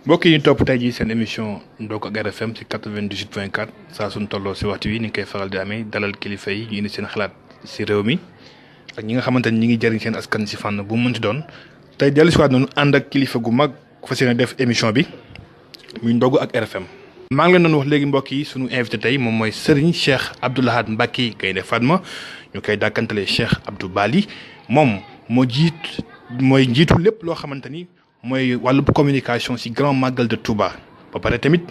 mbokk yi ñu topp tey jii seen émission Ndokk ak RFM ci 98.4 saa suñ tolloo si waxtu wi ni ñu koy faral di amee dalal kilifa yi ñu indi seen xalaat si réew mi ak ñi nga xamante ni ñi ngi jëriñ seen askan si fànn bu mu mënti doon tey dellu si waat nañu ànd ak kilifa gu mag fas yéene def émission bi muy Ndogg ak RFM. maa ngi leen doon wax léegi mbokk yi sunu invité tey moom mooy Serigne Cheikh Abdou Lahad Mbacké Gaïndé Fatma ñu koy dàkkantalee Cheikh Abdou Bali moom mooy njiitu lépp loo xamante ni mooy wàllu communication ci grand màggal de Touba ba pare tamit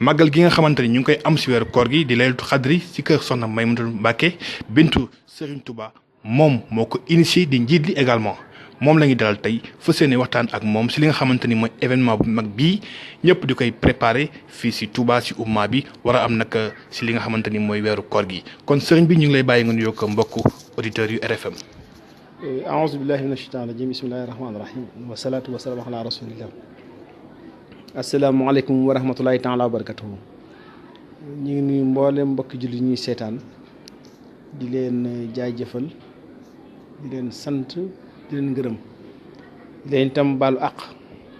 màggal gi nga xamante ni ñu ngi koy am ci weeru koor gi di laylatul xadri ci kër Soxna Maymunatu Mbacké bintu Serigne Touba moom moo ko initié di njiit li également moom la ñuy dalal tey fas yéene waxtaan ak moom ci li nga xamante ni mooy événement bu mag bii ñëpp di koy préparer fii ci Touba ci umma bi war a am nag ci li nga xamante ni mooy weeru koor gi kon Serigne bi ñu ngi lay bàyyi nga nuyoo ko mbokku auditeurs yu RFM. aouzu billahi mina shaytaani rajim bismillahi rahmaani rahim wasalaatu wasalaamu ala rasulillah asalaamaaleykum wa rahmatulahi taala wa barakatuhu ñu ngi nuyu mboolem mbokki julli ñuy seetaan di leen jaajëfal di leen sant di leen gërëm di leen itam baalu àq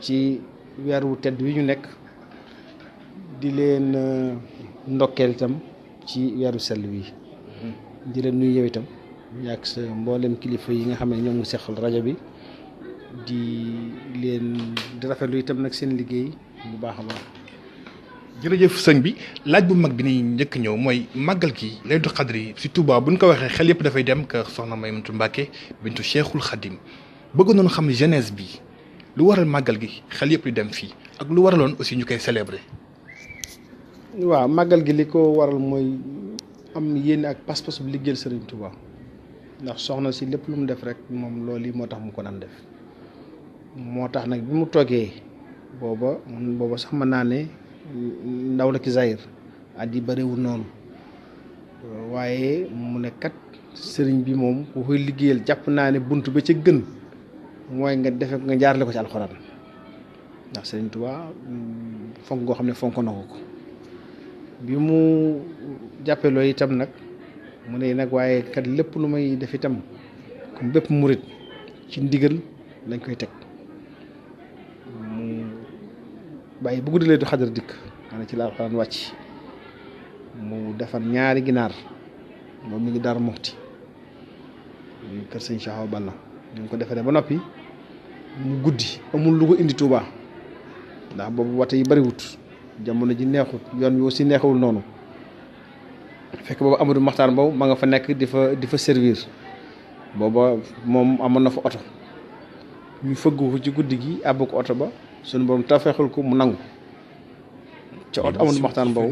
ci weer wu tedd wi ñu nekk di leen ndokkeel itam ci weeru sell wi di leen nuyu yow itam ñàkk sa mboolem kilifa yi nga xam ne ñoom ngi seqal rajo bi di leen di rafetlu itam nag seen liggéey bu baax a baax. jërëjëf sëñ bi laaj bu mag bi ni njëkk ñëw mooy màggal gi laylatul xadri ci Touba bu ñu ko waxee xel yëpp dafay dem kër Soxna Maymunatu Mbacké bintu Cheikhul Khadim bëgg noonu xam jeunesse bi lu waral màggal gi xel yëpp di dem fii ak lu waraloon aussi ñu koy célébrer. waaw màggal gi li ko waral mooy am yéene ak pas-pas bu liggéeyal Serigne Touba. ndax soxna si lépp lu mu def rek moom loolu yi moo tax mu ko daan def moo tax nag bi mu toogee booba sax mën naa ne ndaw la ki zahir at yi bëriwul noonu waaye mu ne kat sëriñ bi moom ku koy liggéeyal jàpp naa ne bunt ba ca gën mooy nga defe nga jaarale ko ci alxuraan ndax Sëriñ Tuubaa fonk goo xam ne fonk na ko bi mu jàppee loolu itam nag mu ne nag waaye kat lépp lu may def itam comme bépp murit ci ndigal lañ koy teg mu bàyyi bu guddi Laylatul Qadr dikk maanaam ci la Alxuraan wàcc mu defar ñaari ginaar moom mi ngi Daaru Muxti kër sëñ Cheikh Awa Balla ñu ngi ko defaree ba noppi mu guddi amul lu ko indi Touba ndax boobu wate yi bariwut jamono ji neexut yoon wi aussi neexewul noonu fekk boobu Amadou Maxtaar Mbow ma nga fa nekk di fa servir booba moom amoon na fa oto ñu fëgg ko ci guddi gi àbb ko oto ba suñu borom tafeexul ko mu nangu ca oto Amadou Maxtaar Mbow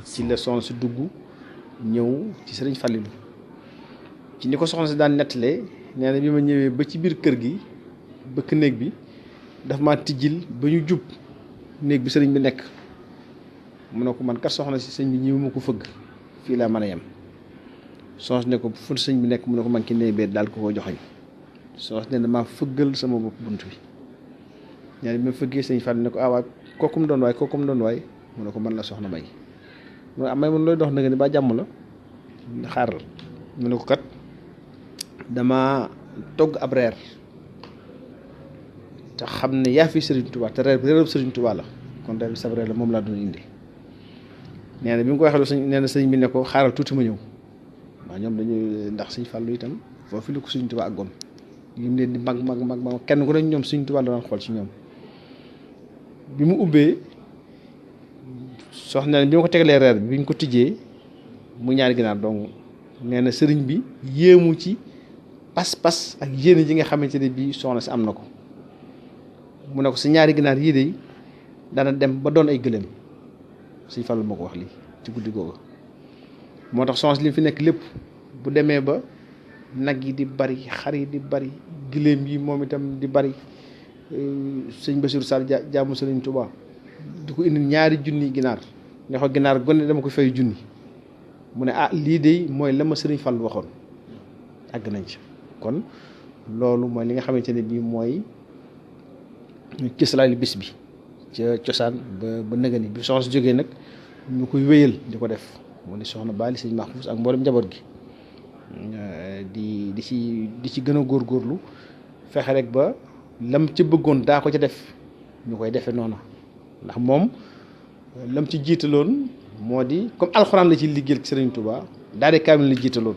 ci la soxna si dugg ñëw ci Sëriñ Fallilu ci ni ko soxna si daan nettalee nee na bi ma ñëwee ba ci biir kër gi bëkk néeg bi daf ma tijjil ba ñu jub néeg bi sëriñ bi nekk mu ne ko man kat soxna si sëñ bi ñëw ma ko fëgg fii laa mën a yem soxna si ne ko fu sëñ bi nekk mu ne ko man ki nee bee daal ko joxoñ soxna si ne damaa fëggal sama bopp bunt bi ñaari bi ma fëggee sëñ Fall ne ko ah waay kooku mu doon waay mu ne ko man la soxna May mu ne may mun looy dox na nga ni ba jàmm la xaaral mu ne ko kat dama togg ab reer te xam ne yaa fi Sëriñ Tuubaa te reerub Sëriñ Tuubaa la kon reer bi sab reer la moom laa doon indi nee na bi mu ko waxee sëñ nee na sëñ bi ne ko xaaral tuuti ma ñëw waaw ñoom dañuy ndax sëñ Fallu itam foofu la ko Sëriñ Tuubaa àggoon li mu leen di mag kenn ku ne ñoom Sëriñ Tuubaa la daan xool ci ñoom bi mu ubbee soxna bi ma ko tegalee reer bi ñu ko tijjee mu ñaari ginaar donc nee na sëriñ bi yéemu ci pas-pas ak yéene ji nga xamante ne bii soxna si am na ko mu ne ko si ñaari ginaar yii de dana dem ba doon ay gëléem Sëñ Fallu moo ko wax lii ci guddi googu moo tax soxna si li fi nekk lépp bu demee ba nag yi di bari xar yi di bari gëléem yi moom itam di bari sëñ Bassirou Sall jaamu Sëriñ Tuubaa di ko indi ñaari junni ginaar ne ko ginaar gone dama ko fay junni mu ne ah lii de mooy la ma Sëriñ Fallu waxoon àgg nañ ci kon loolu mooy li nga xamante ne bii mooy cëslaay li bis bi ca cosaan ba nëgëni bi soxna si jógee nag ñu koy wéyal di ko def mu ni soxna Bali sëñ Mahfous ak mboolem njaboot gi di ci gën a góorgóorlu fexe rek ba lam ca bëggoon daa ko ca def ñu koy defee noonu ndax moom lam ci jiitaloon moo di comme alxuraan la ci liggéeyal Serigne Touba daare kaamil la jiitaloon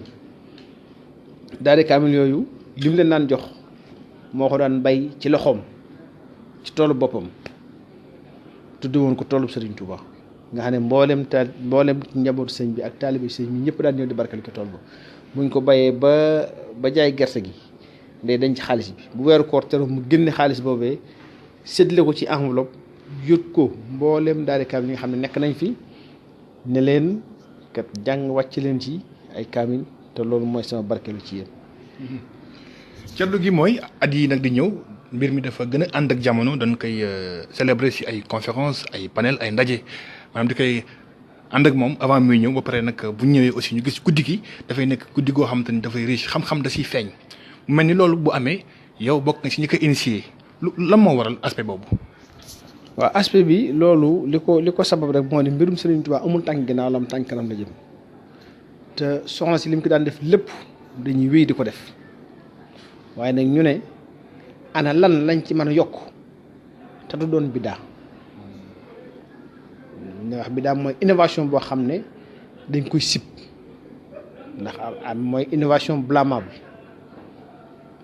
daare kaamil yooyu lim leen daan jox moo ko daan bay ci loxoom ci toolu boppam tudde woon ko toolu Serigne Touba nga xam ne mboolem njabootu sëñ bi ak taalibe sëñ bi ñëpp daan ñëw di barkeel ko tool ba buñ ko bayee ba jaay gerte gi day dañ ci xaalis bi bu weeru koor teru mu génne xaalis boobee séddale ko ci enveloppe yót ko mboolem daare kaamil yi nga xam ne nekk nañ fi ne leen kat jàng wàcc leen ci ay kaamil te loolu mooy sama barkeelu ci yéen. caddu gi mooy at yi nag di ñëw mbir mi dafa gën a ànd ak jamono dañ koy célébrer ci ay conférence ay panel ay ndaje maanaam di koy ànd ak moom avant muy ñëw ba pare nag bu ñëwee aussi ñu gis guddi gi dafay nekk guddi goo xamante ni dafay riche xam-xam da siy feeñ mu mel ni loolu bu amee yow bokk nga si ñi ko initié lan moo waral aspect boobu. waaw aspect bi loolu li ko sabab rek moo di mbirum Serigne Touba amul tànk ginnaaw la am tànk kanam la jëm te soxna si lim ko daan def lépp dañuy wéy di ko def waaye nag ñu ne ana lan lañ ci mën a yokk te du doon biddaa ñu wax biddaa mooy innovation boo xam ne dañ koy sib ndax am mooy innovation blâmable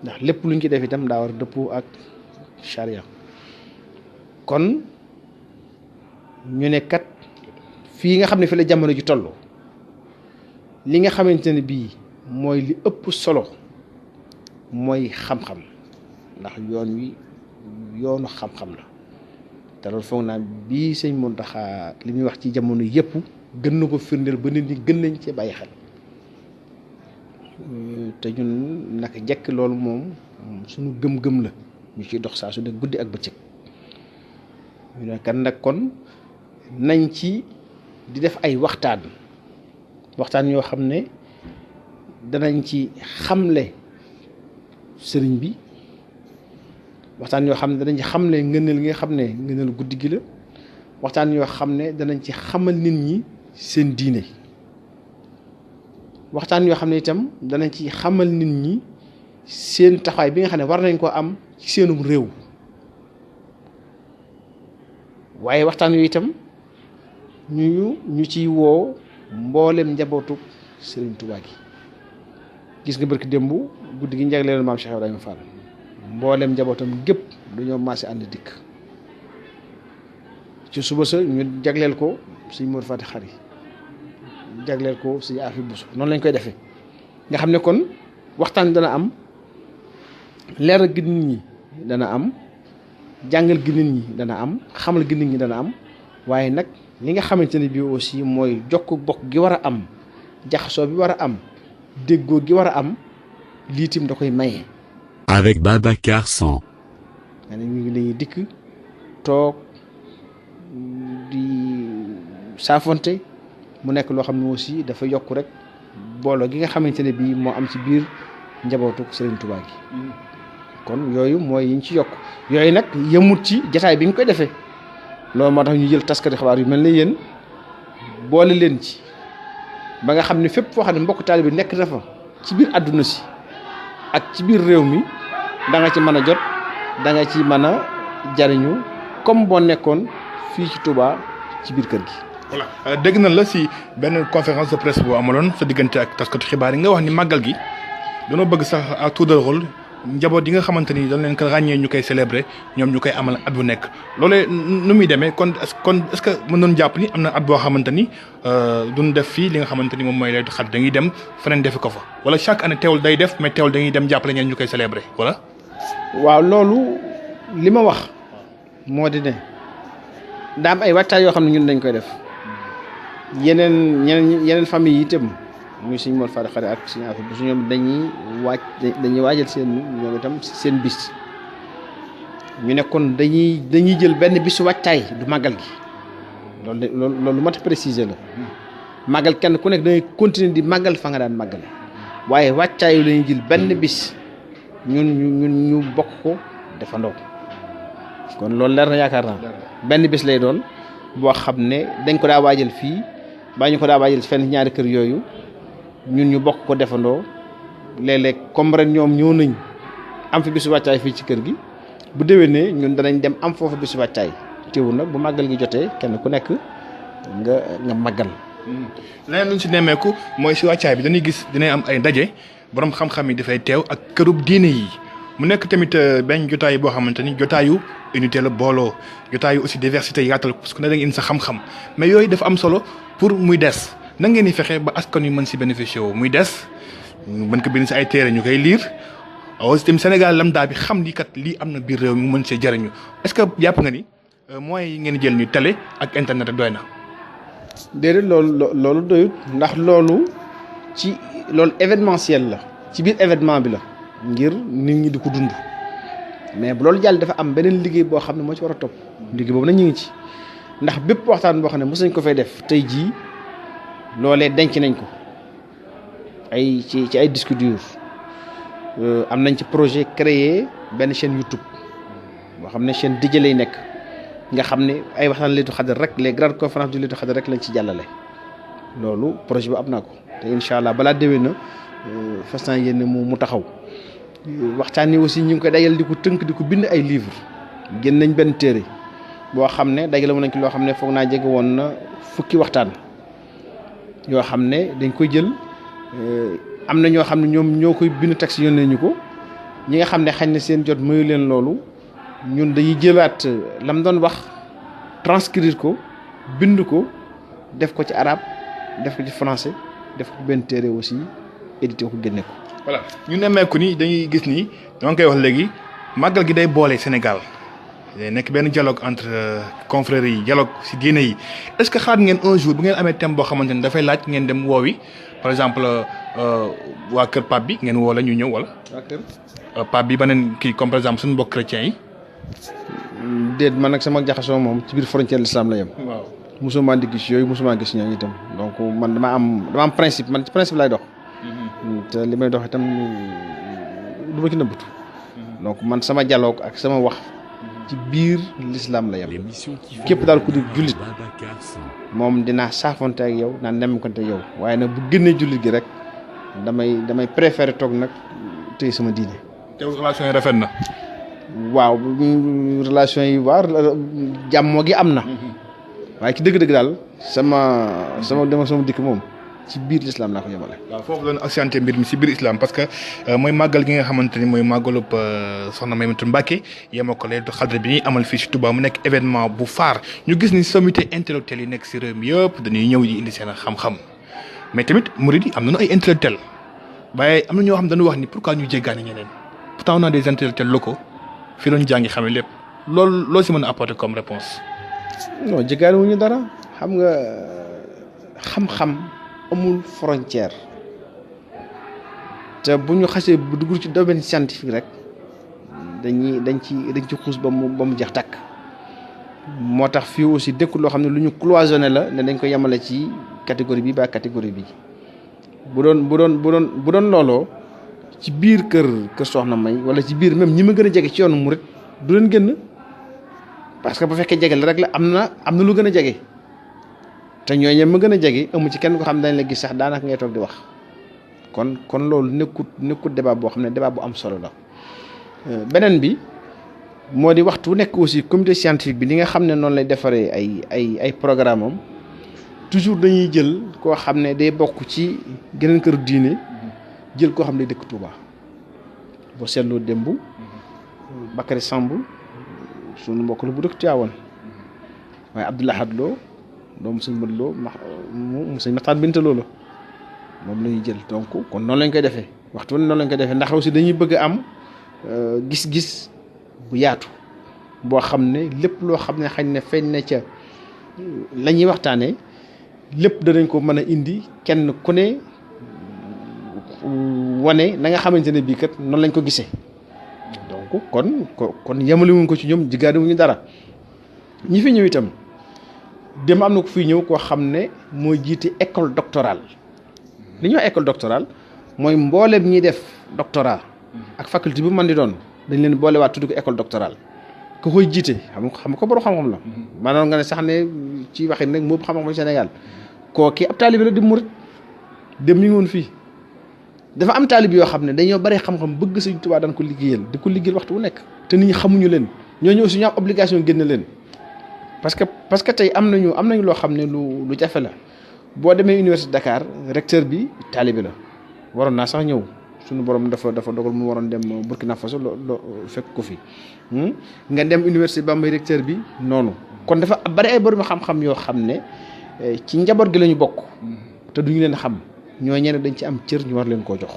ndax lépp luñ ci def itam daa war a dëppoo ak charia kon ñu ne kat fii nga xam ne fi la jamono ji toll li nga xamante ne bii mooy li ëpp solo mooy xam-xam ndax yoon wi yoonu xam-xam la te loolu foog naa bii sëñ Mountakha li muy wax ci jamono yëpp gën na ko firndeel ba nit ñi gën nañ ci bàyyi xel te ñun naka jekk loolu moom suñu gëm-gëm la ñu ciy dox saa su ne guddi ak bëccëg ñu ne kan nag kon nañ ci di def ay waxtaan yoo xam ne danañ ci xamle sëriñ bi waxtaan yoo xam ne danañ ci xamle ngëneel gi nga xam ne ngëneel guddi gi la waxtaan yoo xam ne danañ ci xamal nit ñi seen diine waxtaan yoo xam ne itam danañ ci xamal nit ñi seen taxawaay bi nga xam ne war nañ ko am ci seenum réew waaye waxtaan yooyu itam ñu ciy woo mboolem njabootu Serigne Touba gi gis nga barki démb guddi gi njagleelu maam Cheikh Ibrahima Fall mboolem njabootam gépp dañoo maase ànd dikk ci suba sa ñu jagleel ko suñ Modou Fati Xari jagleel ko suñu Afi Bousso noonu lañ koy defee nga xam ne kon waxtaan dana am leeral gi nit ñi dana am jàngal gi nit ñi dana am xamal gi nit ñi dana am waaye nag li nga xamante ne bii aussi mooy jokk bokk gi war a am jaxasoo bi war a am déggoo gi war a am lii tim da koy maye. Avec Babacar San. nga ne ñu ngi dañuy dikk toog di saafonte mu nekk loo xam ne aussi dafa yokk rek booloo gi nga xamante ne bii moo am ci biir njabootu Serigne Touba gi. kon yooyu mooy yiñ ci yokk yooyu nag yëmut ci jataay bi nga koy defee loolu moo tax ñu jël taskati xabaar yu mel ne yéen boole leen ci ba nga xam ne fépp foo xam ne mbokk taalibe bi nekk na fa ci biir àdduna si ak ci biir réew mi da nga ci mën a jot da nga ci mën a jariñu comme boo nekkoon fii ci Touba ci biir kër gi. voilà dégg na la si benn conférence de presse boo amaloon sa diggante ak taskati xibaar yi nga wax ni màggal gi dañoo bëgg sax à tour de rôle njaboot yi nga xamante ni dañ leen ko ràññee ñu koy célébrer ñoom ñu koy amal at bu nekk loolee nu muy demee kon est-ce que mën doon jàpp ni am na at boo xamante ni duñ def fii li nga xamante ni moom mooy lay xat dañuy dem feneen defi ko fa wala chaque année teewul day def mais teewul dañuy dem jàppale ñeen ñu koy célébrer wala. waaw loolu li ma wax moo di ne daa am ay waajtaay yoo xam ne ñun dañ koy def yeneen famille yi itam muy suñ Mor Fara Xare ak suñu affaire bi su ñoom dañuy waajal seen ñoom itam seen bis ñu ne kon dañuy jël benn bisu waajtaay du màggal gi loolu lu mat a préciser la màggal kenn ku nekk dangay continuer di màggal fa nga daan màggale waaye waajtaayu la ñuy jël benn bis ñu bokk ko defandoo kon loolu leer na yaakaar naa benn bis lay doon boo xam ne dañ ko daa waajal fii baa ñu ko daa waajal fenn ñaari kër yooyu ñun ñu bokk ko defandoo léeg-léeg comme ren ñoom ñëw nañ am fi bisu wàccaay fii ci kër gi bu déwénee ñun danañ dem am foofu bisu wàccaay teewul nag bu màggal gi jotee kenn ku nekk nga màggal. leneen luñ si nemmeeku mooy si wàccaay bi dañuy gis dinañ am ay ndaje borom xam-xam yi dafay teew ak kërub diine yi mu nekk tamit benn jotaay boo xamante ni jotaayu unité la booloo jotaayu aussi diversité yaatal parce que ne da nga indi sa xam-xam mais yooyu dafa am solo pour muy des na ngeen di fexe ba askan wi mën si bénéficier wu muy des mën ko bind si ay téere ñu koy liir aussi tamit Sénégal lambda bi xam ni kat lii am na biir réew mi mën see jëriñu est-ce que jàpp nga ni moyens yi ngeen jël ñu télé ak internet doy na. déedéet loolu doyut ndax loolu événementiel la ci biir événement bi la ngir nit ñi di ko dund mais bu loolu jàll dafa am beneen liggéey boo xam ne moo ci war a topp liggéey boobu nag ñu ngi ci ndax bépp waxtaan boo xam ne mos nañ ko fay def tey jii loolee denc nañ ko ci ay disques durs am nañ ci projet créer benn chaîne YouTube boo xam ne chaîne DJ lay nekk nga xam ne ay waxtaan Laylatul Qadr rek les grandes conférences du Laylatul Qadr rek lañ ci jàllale loolu projet bi am naa ko te incha allah balaa déwén na fas naa yéene mu taxaw waxtaan yi aussi ñu ngi koy dajal di ko tënk di ko bind ay livres génn nañ benn téere boo xam ne dajale nañ ci loo xam ne foog naa jege woon na fukki waxtaan yoo xam ne dañ koy jël am na ñoo xam ne ñoom ñoo koy bind texte yónnee ñu ko ñi nga xam ne xañ na seen jot mayu leen loolu ñun dañuy jëlaat lam doon wax transcrire ko bind ko def ko ci arabe def ko ci français def ko benn téere aussi édité ko génne ko. voilà ñu nemmeeku ni dañuy gis ni dama koy wax léegi màggal gi day boole Sénégal day nekk benn dialogue entre confréries yi dialogue si diine yi est-ce que xaar ngeen un jour bu ngeen amee thème boo xamante ne dafay laaj ngeen dem woowi par exemple waa kër Pape bi ngeen woo la ñu ñëw wala. waa kër Pape bi beneen kii comme par exemple suñu mbokk chrétiens yi. déet man nag sama jaxasoo moom ci biir frontière l'islam la yem. waaw mosuma di gis yooyu mosuma gis ñooñu itam donc man dama am principe man ci principe lay dox. te li may dox itam du ma ci nëbbatu. donc man sama dialogue ak sama wax ci biir l'islam la yem. képp daal ku di jullit moom dinaa saafonte ak yow naan nemmekonte yow waaye nag bu génnee jullit gi rek damay préférer toog nag tey sama diine. te relation yi rafet na. waaw relation yi jàmmoo gi am na. waaye ci dëgg-dëgg daal sama dikk moom ci biir l'islam laa ko yemale. waaw foofu la ñu accentué mbir mi ci biir islam parce que mooy màggal gi nga xamante ni mooy màggalub soxna Maymunatu Mbàkke yemoo ko Laylatul Qadr bi ñuy amal fii ci Touba mu nekk événement bu phare ñu gis ni sommité intellectuelle yi nekk ci réew mi yëpp dañuy ñëw di indi seen xam-xam mais tamit murid yi am nañu ay intellectuels waaye am na ñoo xam dañu wax ni pourquoi ñu jéggaani ñeneen pourtant on a des intellectuels locaux fii la ñu jàngi xamee lépp loolu ci mën a apporter comme réponse. non jéggaani wuñu dara xam nga xam-xam amul frontière te bu ñu xasee bu dugg ci domaine scientifique rek dañ ci xuus ba mu jeex tàkk moo tax fii aussi dëkk loo xam ne lu ñu cloisonné la ne dañ ko yemale ci catégorie bi ba catégorie bi bu doon looloo ci biir kër Soxna May wala ci biir même ñi ma gën a jege ci yoonu murit du leen génn parce que bu fekkee jege la rek la am na lu gën a jege te ñooñu ma gën a jege amu ci kenn ko xam ne dañ la gis sax daanaka ngay toog di wax kon loolu nekkut débat boo xam ne débat bu am solo la. beneen bi moo di waxtu nekk aussi comité scientifique bi li nga xam ne noonu lay defaree ay programme am toujours dañuy jël koo xam ne day bokk ci geneen këru diine jël koo xam ne dëkk Touba boo seetloo démb Bakary Samb suñu mbokk la bu dëkk Tivaouane waaye Abdoulaye Hadlo doomu sëñ Mat Lo mu sëñ Maxtaan Binta Lo la moom la ñuy jël donc kon noonu lañ koy defee waxtu woon noonu lañ koy defee ndax aussi dañuy bëgg a am gis-gis bu yaatu boo xam ne lépp loo xam ne xañ ne feeñ na ca la ñuy waxtaanee lépp danañ ko mën a indi kenn ku ne wane na nga xamante ne bii kat noonu lañ ko gisee donc kon yemaliwuñ ko ci ñoom jiggaaniwuñu dara ñi fi ñëw itam dem am na ko fi ñëw koo xam ne mooy jiite école doctorale li ñuy wax école doctorale mooy mbooleem ñiy def doctorat ak faculté bu mën di doon dañ leen boolewaat tudd ko école doctorale ku koy jiite xam ko borom xam-xam la maanaam nga ne sax ne ci waxin nag moo xam-xam Sénégal kooki ab taalibe la di murit dem ñu ngi woon fii dafa am taalib yoo xam ne dañoo bari xam-xam bëgg Sëñ Tuubaa daan ko liggéeyal di ko liggéeyal waxtu wu nekk te nit ñi xamuñu leen ñooñu aussi ñu am obligation génne leen parce que tey am nañu loo xam ne lu jafe la boo demee université Dakar recteur bi taalibe la waroon naa sax ñëw suñu borom dafa dogal mu waroon dem Burkina Faso fekk ko fi nga dem université Bambey recteur bi noonu kon dafa bari ay borom xam-xam yoo xam ne ci njaboot gi la ñu bokk te duñu leen xam ñoo ñeneen dañ ci am cër ñu war leen koo jox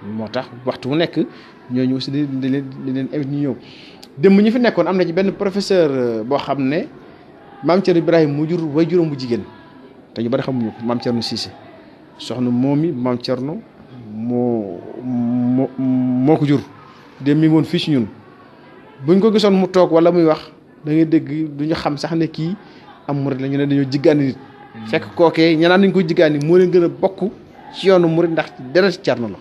moo tax waxtu wu nekk ñooñu aussi di leen invité ñu ñëw démb ñi fi nekkoon am na ci benn professeur boo xam ne maam Thierno Ibrahima mu jur way juróom bu jigéen te ñu bari xamuñu ko maam Thierno Cissé soxna moomi maam Thierno moo ko jur dem mi ngi woon fii ci ñun buñ ko gisoon mu toog wala muy wax da ngay dégg duñu xam sax ne kii am murid la ñu ne dañoo jiggaani nit fekk kookee ñanaan nañ ko jiggaani moo leen gën a bokk ci yoonu murid ndax dara ci Thierno la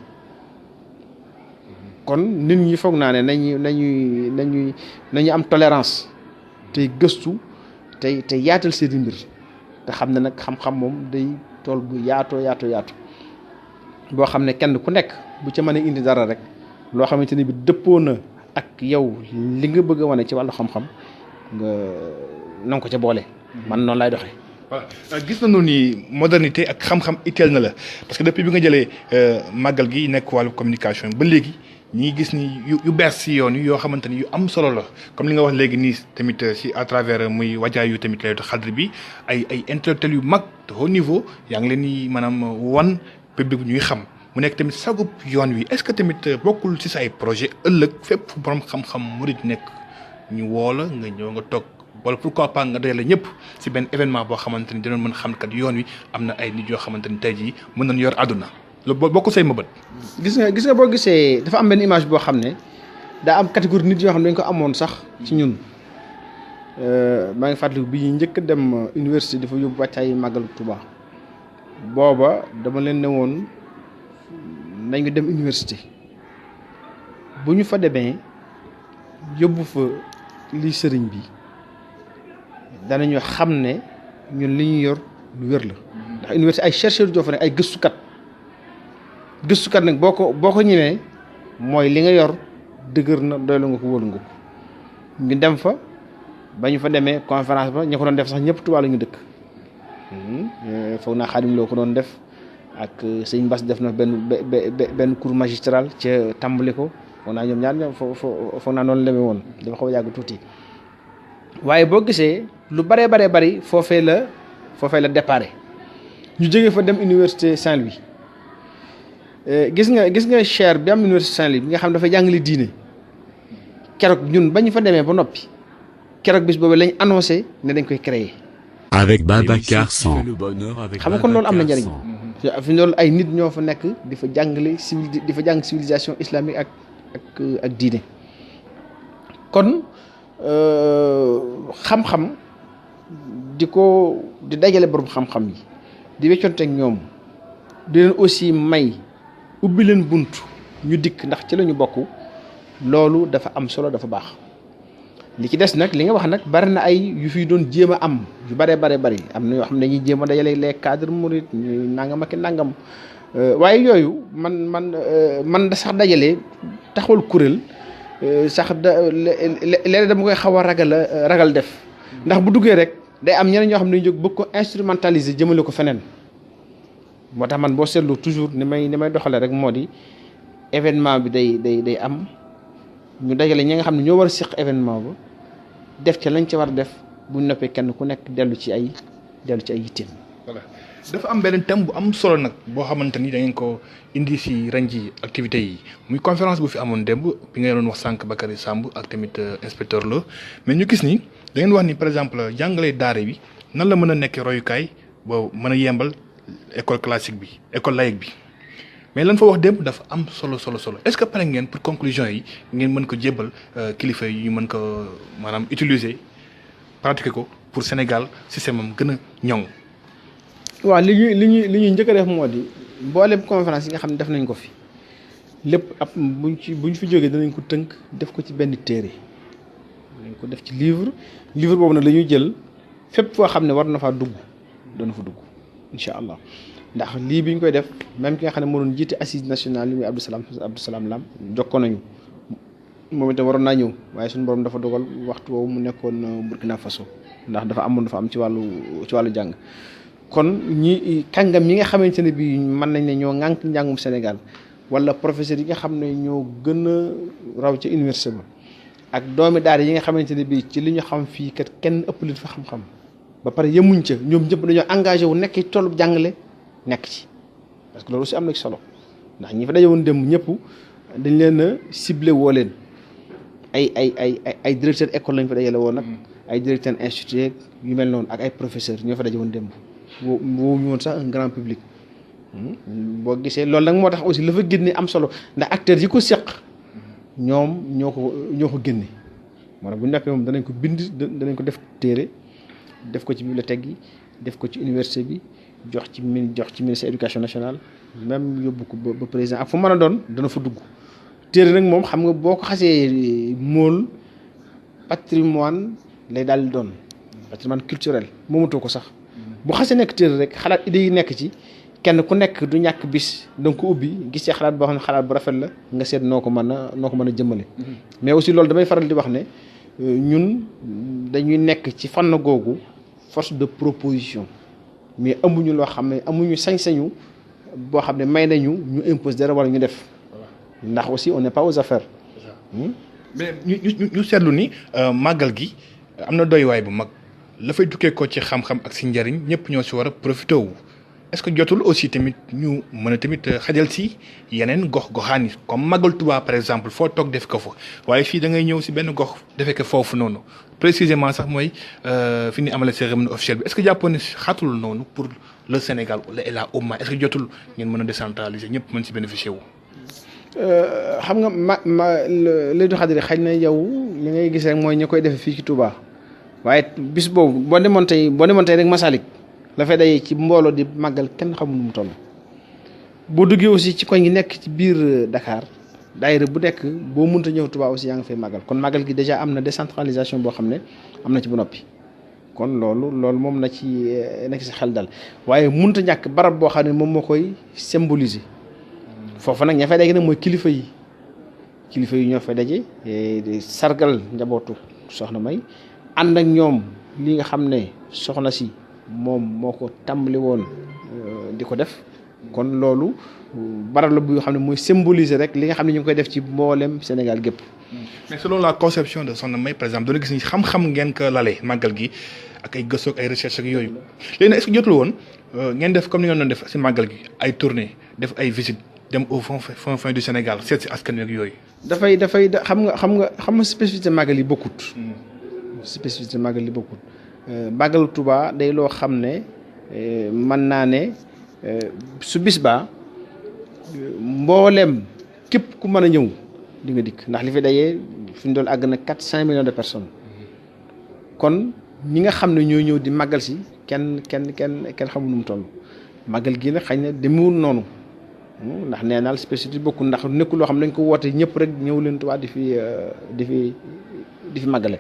kon nit ñi foog naa ne nañu am tolérance tey gëstu tey yaatal seeni mbir te xam ne nag xam-xam moom day tool bu yaatoo boo xam ne kenn ku nekk bu ca mën a indi dara rek loo xamante ni bi dëppoo na ak yow li nga bëgg a wane ci wàllu xam-xam nga na ko ca boole. man noonu lay doxee. voilà gis nañu ni modernité ak xam-xam itteel na la parce que depuis bi nga jëlee màggal gi nekk wàllu communication ba léegi ñi ngi gis ni yu bees si yoon yoo xamante ni yu am solo la comme li nga wax léegi nii tamit si à travers muy wajaay yu tamit laytu xadri bi ay intellectuels yu mag de haut niveau yaa ngi leen ni maanaam wan public ñuy xam mu nekk tamit sagub yoon wi est-ce que tamit bokkul si sa ay projet ëllëg fépp fu borom xam-xam murid nekk ñu woo la nga ñëw nga toog wala pourquoi pas nga dajale ñëpp si benn événement boo xamante ni dinañ mën xam kat yoon wi am na ay nit yoo xamante ni tey jii mën nañ yor àdduna loolu bokk say mëbët. gis nga boo gisee dafa am benn image boo xam ne daa am catégorie nit yoo xam ne dañ ko amoon sax ci ñun maa ngi fàttaliku bi ñu njëkk a dem université dafa yóbbu wàccaay màggalu Touba booba dama leen ne woon nañu dem université bu ñu fa demee yóbbu fa lii sëriñ bi danañu xam ne ñun li ñu yor lu wér la ndax université ay chercheurs joo fa ne ay gëstukat nag boo ko ñemee mooy li nga yor dëgër na doylu nga ko wóolu nga ko ñu dem fa ba ñu fa demee conférence ba ña ko doon def sax ñëpp Tuubaa la ñu dëkk foog naa Xaadim loo ko doon def ak sëñ Bass def na benn cours magistral ca tàmbali ko foog naa ñoom ñaar ñoom foog naa noonu la demee woon dafa xaw a yàgg tuuti waaye boo gisee lu bari foofee la déparé ñu jógee fa dem université Saint-Louis gis nga chaire bi am université Saint-Louis bi nga xam dafa jàngale diine keroog ñun ba ñu fa demee ba noppi keroog bis boobu lañ annoncé ne dañ koy créer. Avec Babacar Samb. xam nga kon loolu am na njëriñ. fi loolu ay nit ñoo fa nekk di fa jàngale di fa jàng civilisation islamique ak diine kon xam-xam di dajale borom xam-xam yi di weccoonte ak ñoom di leen aussi may ubbi leen bunt ñu dikk ndax ci la ñu bokk loolu dafa am solo dafa baax li ci des nag li nga wax nag bari na ay yu fi doon jéem a am yu bari am na yoo xam ne dañuy jéem a dajale les cadres mourides ñuy nangam ak nangam waaye yooyu man da sax dajale taxawal kuréel sax léeg dama koy xaw a ragal def ndax bu duggee rek day am ñeneen ñoo xam ne dañu jóg bëgg ko instrumentaliser jëmale ko feneen moo tax man boo seetlu toujours ni may doxale rek moo di événement bi day am ñu dajale ñi nga xam ne ñoo war a seq événement ba def ca lañ ca war a def bu ñu noppee kenn ku nekk dellu ci ay yitteem. voilà dafa am benn thème bu am solo nag boo xamante ni da ngeen ko indi si ren ji activités yi muy conférence bu fi amoon démb bi nga doon wax sànq Bakary Samb ak tamit inspecteur la mais ñu gis ni da ngeen wax ni par exemple jàngale daara bi nan la mën a nekkee royukaay ba mën a yembal école classique bi école laïque bi. mais lan fa wax démb dafa am solo est-ce que pare ngeen pour conclusion yi ngeen mën ko jébbal kilifa yi ñu mën ko maanaam utiliser pratiquer ko pour Sénégal système am gën a ñoŋ. waaw li ñuy njëkk a def moo di mboolem conférence yi nga xam ne def nañ ko fi lépp ab buñ fi jógee danañ ko tënk def ko ci benn téere danañ ko def ci livre boobu nag la ñuy jël fépp foo xam ne war na faa dugg dana fa dugg incha allah. ndax lii bi ñu koy def même ki nga xam ne moo doon jiite assise nationale li muy Abdou Salam Lam jokkoo nañu moom itam waroon naa ñëw waaye suñu borom dafa dogal waxtu woowu mu nekkoon Burkina Faso ndax dafa am ci wàllu jàng. kon ñi kàngam yi nga xamante ne bii mën nañ ne ñoo ŋànk njàngum Sénégal wala professeur yi nga xam ne ñoo gën a raw ca université ba ak doomi daara yi nga xamante ne bii ci li ñu xam fii kat kenn ëpp leen fa xam-xam ba pare yemuñ ca ñoom ñëpp dañoo engagé wu nekk ci toolu jàngale nekk ci parce que loolu aussi am na ci solo ndax ñi fa daje woon démb ñëpp dañ leen a ciblé woo leen ay directeur école lañ fa dajale woon nag ay directeur institut yu mel noonu ak ay professeur ñoo fa daje woon démb woo ñu woon sax un grand public boo gisee loolu nag moo tax aussi la fa génne am solo ndax acteurs yi ko seq ñoom ñoo ko génne moo tax bu ñu nekkee moom danañ ko bind danañ ko def téere def ko ci bibliothèque yi def ko ci université bi jox ci ministère éducation nationale même yóbbu ko ba président ak fu mën a doon dana fa dugg téere nag moom xam nga boo ko xasee mool patrimoine lay daal di doon patrimoine culturel moomatoo ko sax bu xasee nekk téere rek xalaat idée yi nekk ci kenn ku nekk du ñàkk bis danga ko ubbi gis ci xalaat boo xam ne xalaat bu rafet la nga seet noo ko mën a jëmmale mais aussi loolu damay faral di wax ne ñun dañuy nekk ci fànn googu force de proposition mais amuñu loo xam ne amuñu sañ-sañu boo xam ne may nañu ñu impose dara wala ñu def ndax aussi on n'est pas aux affaires. mais ñu seetlu ni màggal gi am na doywaay bu mag la fay tukkee ko ci xam-xam ak si njariñ ñëpp ñoo si war a profité wu est-ce que jotul aussi tamit ñu mën a tamit xajal si yeneen gox-goxaan yi comme màggal Touba par exemple foo toog def ko fa waaye fii da ngay ñëw si benn gox defee ko foofu noonu précisément sax mooy fi ñu amale cérémonie officielle bi est-ce que jàppoon ne xatul noonu pour le Sénégal wala la umma est-ce que jotul ngeen mën a décentraliser ñëpp mën si bénéficier wu. xam nga Laylatul Qadr xëy na yow li ngay gis rek mooy ña koy defee fii ci Touba waaye bis boobu boo demoon tey rek Masalik la fay daje ci mbooloo di màggal kenn xamul nu mu toll. boo duggee aussi ci koñ gi nekk ci biir Dakar daayira bu nekk boo mënta ñëw Touba aussi yaa nga fay màggal kon màggal gi déjà am na décentralisation boo xam ne am na ci ba noppi kon loolu moom na ci sa xel dal waaye mënta ñàkk barab boo xam ne moom moo koy symboliser. foofu nag ña fay daje nag mooy kilifa yi ñoo fay daje di sargal njabootu soxna May ànd ak ñoom li nga xam ne soxna si moom moo ko tàmbali woon di ko def kon loolu barab la bu xam ne mooy symboliser rek li nga xam ne ñu ngi koy def ci mboolem Sénégal gépp mais selon la conception de soxna May par exemple dana gis ni xam-xam ngeen ko lale màggal gi ak ay gëstu ak ay recherche ak yooyu léegi nag est-ce que jotul woon ngeen def comme ni ngeen doon def si màggal gi ay tournée def ay visite dem au fond du Sénégal seet si askan wi ak yooyu. dafay xam nga spécificité màggal yi bokkut. Màggalu Touba day loo xam ne mën naa ne su bis baa mboolem képp ku mën a ñëw di nga dikk ndax li fi dajee fi ñu doon àgg na 4-5 millions de personnes kon ñi nga xam ne ñooy ñëw di màggal si kenn xamul nu mu toll màggal gi nag xëy na demewul noonu. ndax nee naal spécificité bokkul ndax nekkul loo xam ne dañ ko woote ñëpp rek ñëw leen Tuubaa di fi màggale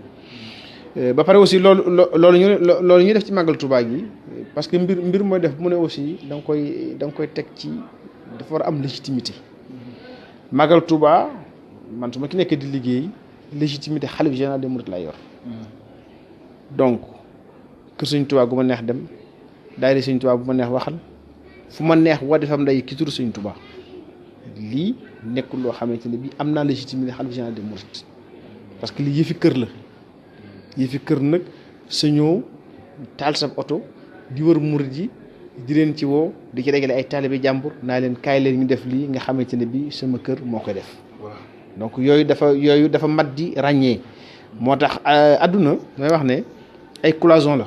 ba pare aussi loolu ñu def ci màggal Tuubaa gi parce que mbir mooy def mu ne aussi da nga koy teg ci dafa war a am légitimité màggal Tuubaa man su ma ki nekk di liggéey légitimité xalif général des mourides lay yor donc kër Sëñ Tuubaa gu ma neex dem daayira Sëñ Tuubaa bu ma neex waxal fu ma neex woo defam nday ki turu Sëñ Tuubaa lii nekkul loo xamante ne bii am naa légitimité xalifa général des mourides parce que lii yëfi kër la yëfi kër nag sañoo taal sa oto di wër murid yi di leen ci woo di ci dégale ay taalibe jàmbur naa leen kaay leen ñu def lii nga xamante ne bii sama kër moo koy def donc yooyu dafa mat di ràññee moo tax àdduna may wax ne ay cloison la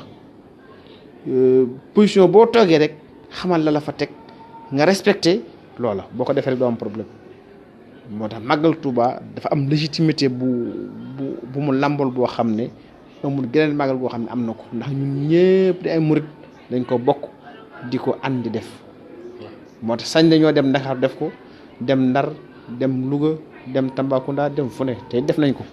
position boo toogee rek xamal la fa teg nga respecté loola boo ko defee rek doo am problème moo tax màggal Touba dafa am légitimité bu mu làmbool boo xam ne amul geneen màggal boo xam ne am na ko ndax ñun ñëpp di ay murit dañ ko bokk di ko ànd di def moo tax sañ dañoo dem Ndakaar def ko dem Ndar dem Louga dem Tambacounda dem fu ne te def nañ ko.